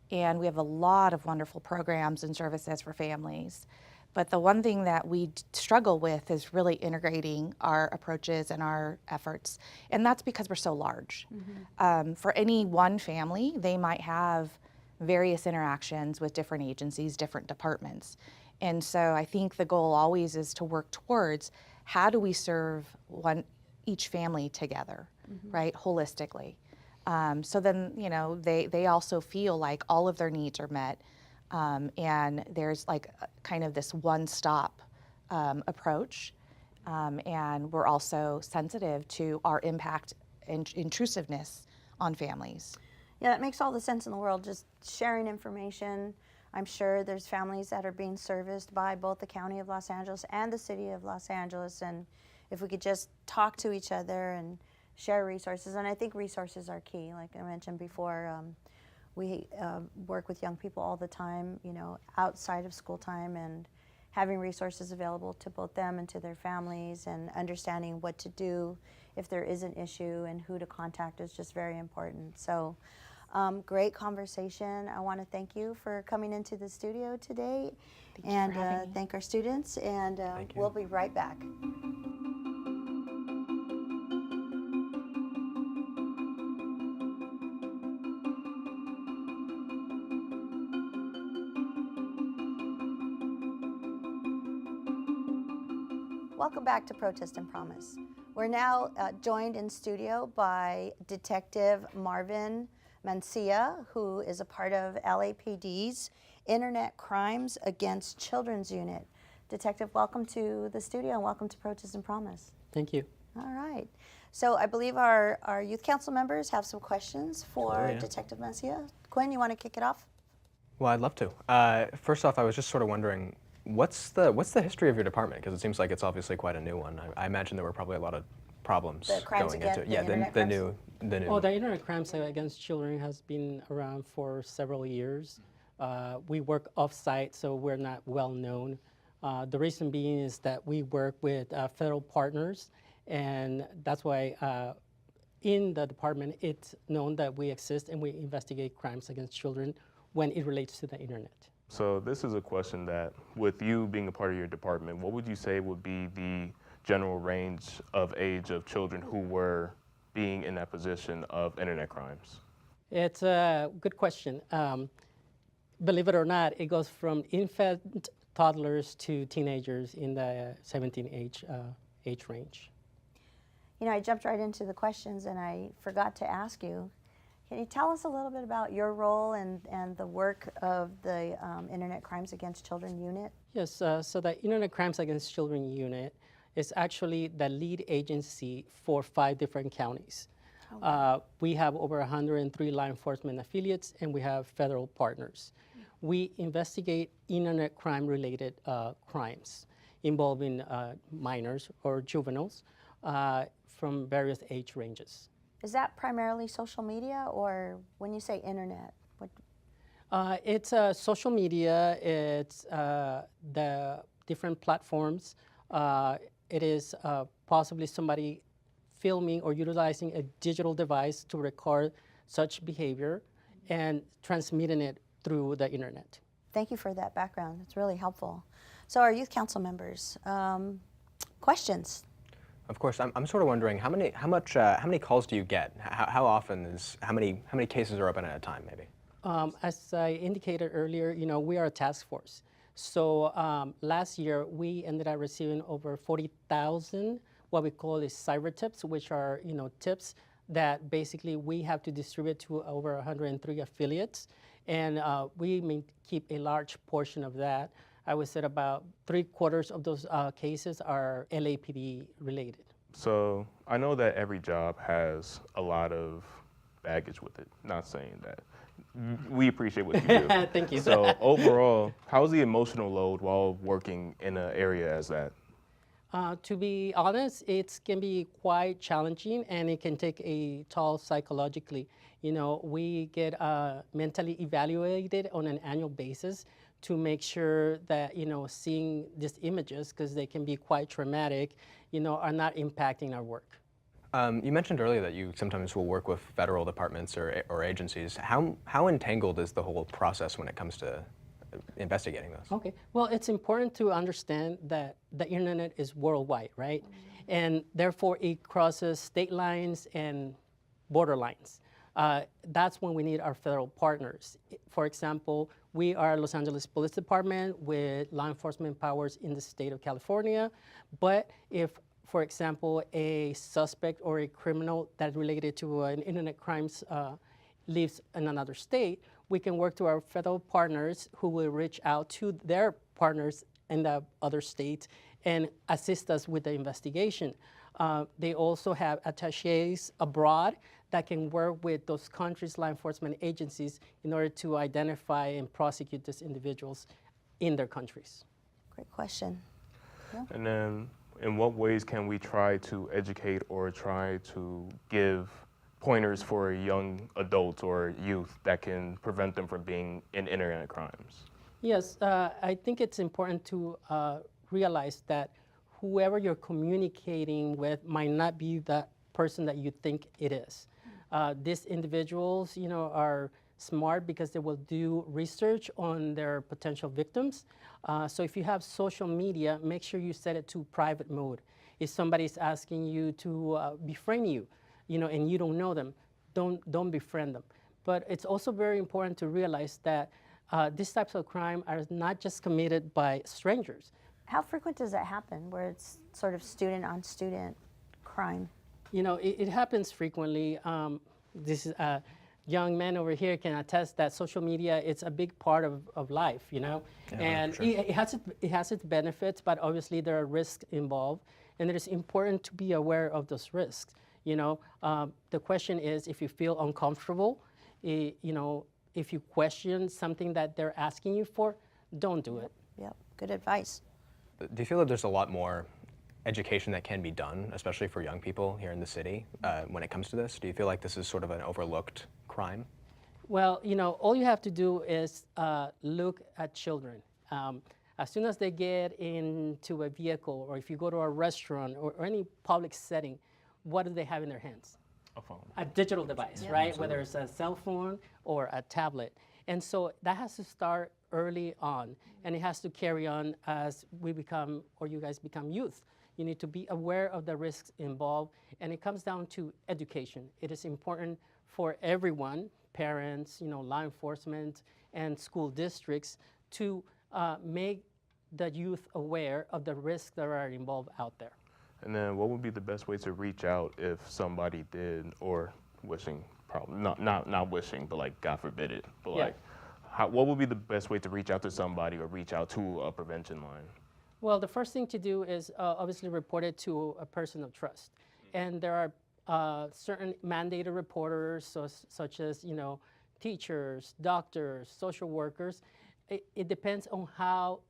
and we have a lot of wonderful programs and services for families. But the one thing that we struggle with is really integrating our approaches and our efforts. And that's because we're so large. For any one family, they might have various interactions with different agencies, different departments. And so I think the goal always is to work towards how do we serve each family together, right, holistically. So then, they also feel like all of their needs are met. And there's kind of this one-stop approach, and we're also sensitive to our impact and intrusiveness on families. Yeah, that makes all the sense in the world, just sharing information. I'm sure there's families that are being serviced by both the County of Los Angeles and the City of Los Angeles, and if we could just talk to each other and share resources, and I think resources are key. Like I mentioned before, we work with young people all the time, outside of school time, and having resources available to both them and to their families, and understanding what to do if there is an issue and who to contact is just very important. So great conversation. I want to thank you for coming into the studio today, and thank our students, and we'll be right back. Welcome back to Protest and Promise. We're now joined in studio by Detective Marvin Mancia, who is a part of LAPD's Internet Crimes Against Children's Unit. Detective, welcome to the studio and welcome to Protest and Promise. Thank you. All right. So I believe our youth council members have some questions for Detective Mancia. Quinn, you want to kick it off? Well, I'd love to. First off, I was just sort of wondering, what's the history of your department? Because it seems like it's obviously quite a new one. I imagine there were probably a lot of problems going into it. Yeah, the new. Well, the internet crimes against children has been around for several years. We work off-site, so we're not well known. The reason being is that we work with federal partners, and that's why in the department it's known that we exist and we investigate crimes against children when it relates to the internet. So this is a question that, with you being a part of your department, what would you say would be the general range of age of children who were being in that position of internet crimes? It's a good question. Believe it or not, it goes from infant toddlers to teenagers in the 17 age range. You know, I jumped right into the questions and I forgot to ask you. Can you tell us a little bit about your role and the work of the Internet Crimes Against Children Unit? Yes, so the Internet Crimes Against Children Unit is actually the lead agency for 5 different counties. We have over 103 law enforcement affiliates and we have federal partners. We investigate internet crime-related crimes involving minors or juveniles from various age ranges. Is that primarily social media, or when you say internet? What? It's social media, it's the different platforms. It is possibly somebody filming or utilizing a digital device to record such behavior and transmitting it through the internet. Thank you for that background. It's really helpful. So our youth council members, questions? Of course, I'm sort of wondering how many calls do you get? How often how many cases are open at a time, maybe? As I indicated earlier, you know, we are a task force. So last year we ended up receiving over 40,000 what we call is cyber tips, which are, you know, tips that basically we have to distribute to over 103 affiliates, and we keep a large portion of that. I would say about 3/4 of those cases are LAPD related. So I know that every job has a lot of baggage with it. Not saying that. We appreciate what you do. Thank you. So overall, how's the emotional load while working in an area as that? To be honest, it can be quite challenging and it can take a toll psychologically. You know, we get mentally evaluated on an annual basis to make sure that, you know, seeing these images, because they can be quite traumatic, you know, are not impacting our work. You mentioned earlier that you sometimes will work with federal departments or agencies. How entangled is the whole process when it comes to investigating those? Okay, well, it's important to understand that the internet is worldwide, right? And therefore it crosses state lines and border lines. That's when we need our federal partners. For example, we are Los Angeles Police Department with law enforcement powers in the state of California, but if, for example, a suspect or a criminal that related to an internet crimes lives in another state, we can work to our federal partners who will reach out to their partners in the other states and assist us with the investigation. They also have attachés abroad that can work with those countries' law enforcement agencies in order to identify and prosecute these individuals in their countries. Great question. Yeah. And then in what ways can we try to educate or try to give pointers for young adults or youth that can prevent them from being in internet crimes? Yes, I think it's important to realize that whoever you're communicating with might not be the person that you think it is. These individuals, you know, are smart because they will do research on their potential victims. So if you have social media, make sure you set it to private mode. If somebody's asking you to befriend you, you know, and you don't know them, don't befriend them. But it's also very important to realize that these types of crime are not just committed by strangers. How frequent does that happen, where it's sort of student-on-student crime? You know, it happens frequently. This is young men over here can attest that social media, it's a big part of life, you know? Yeah, and sure. it has its benefits, but obviously there are risks involved, and it is important to be aware of those risks. You know, the question is, if you feel uncomfortable, you know, if you question something that they're asking you for, don't do it. Yep, good advice. Do you feel that there's a lot more education that can be done, especially for young people here in the city, when it comes to this? Do you feel like this is sort of an overlooked crime? Well, all you have to do is look at children. As soon as they get into a vehicle, or if you go to a restaurant or any public setting, what do they have in their hands? A phone. A digital device, right? Whether it's a cell phone or a tablet. And so that has to start early on, and it has to carry on as we become, or you guys become youth. You need to be aware of the risks involved, and it comes down to education. It is important for everyone, parents, law enforcement, and school districts, to make the youth aware of the risks that are involved out there. And then what would be the best way to reach out if somebody did, or wishing, probably, not wishing, but like God forbid it, but Yeah. like, what would be the best way to reach out to somebody or reach out to a prevention line? Well, the first thing to do is obviously report it to a person of trust. And there are certain mandated reporters, such as, teachers, doctors, social workers. It depends on how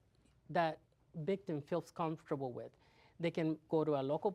that victim feels comfortable with. They can go to a local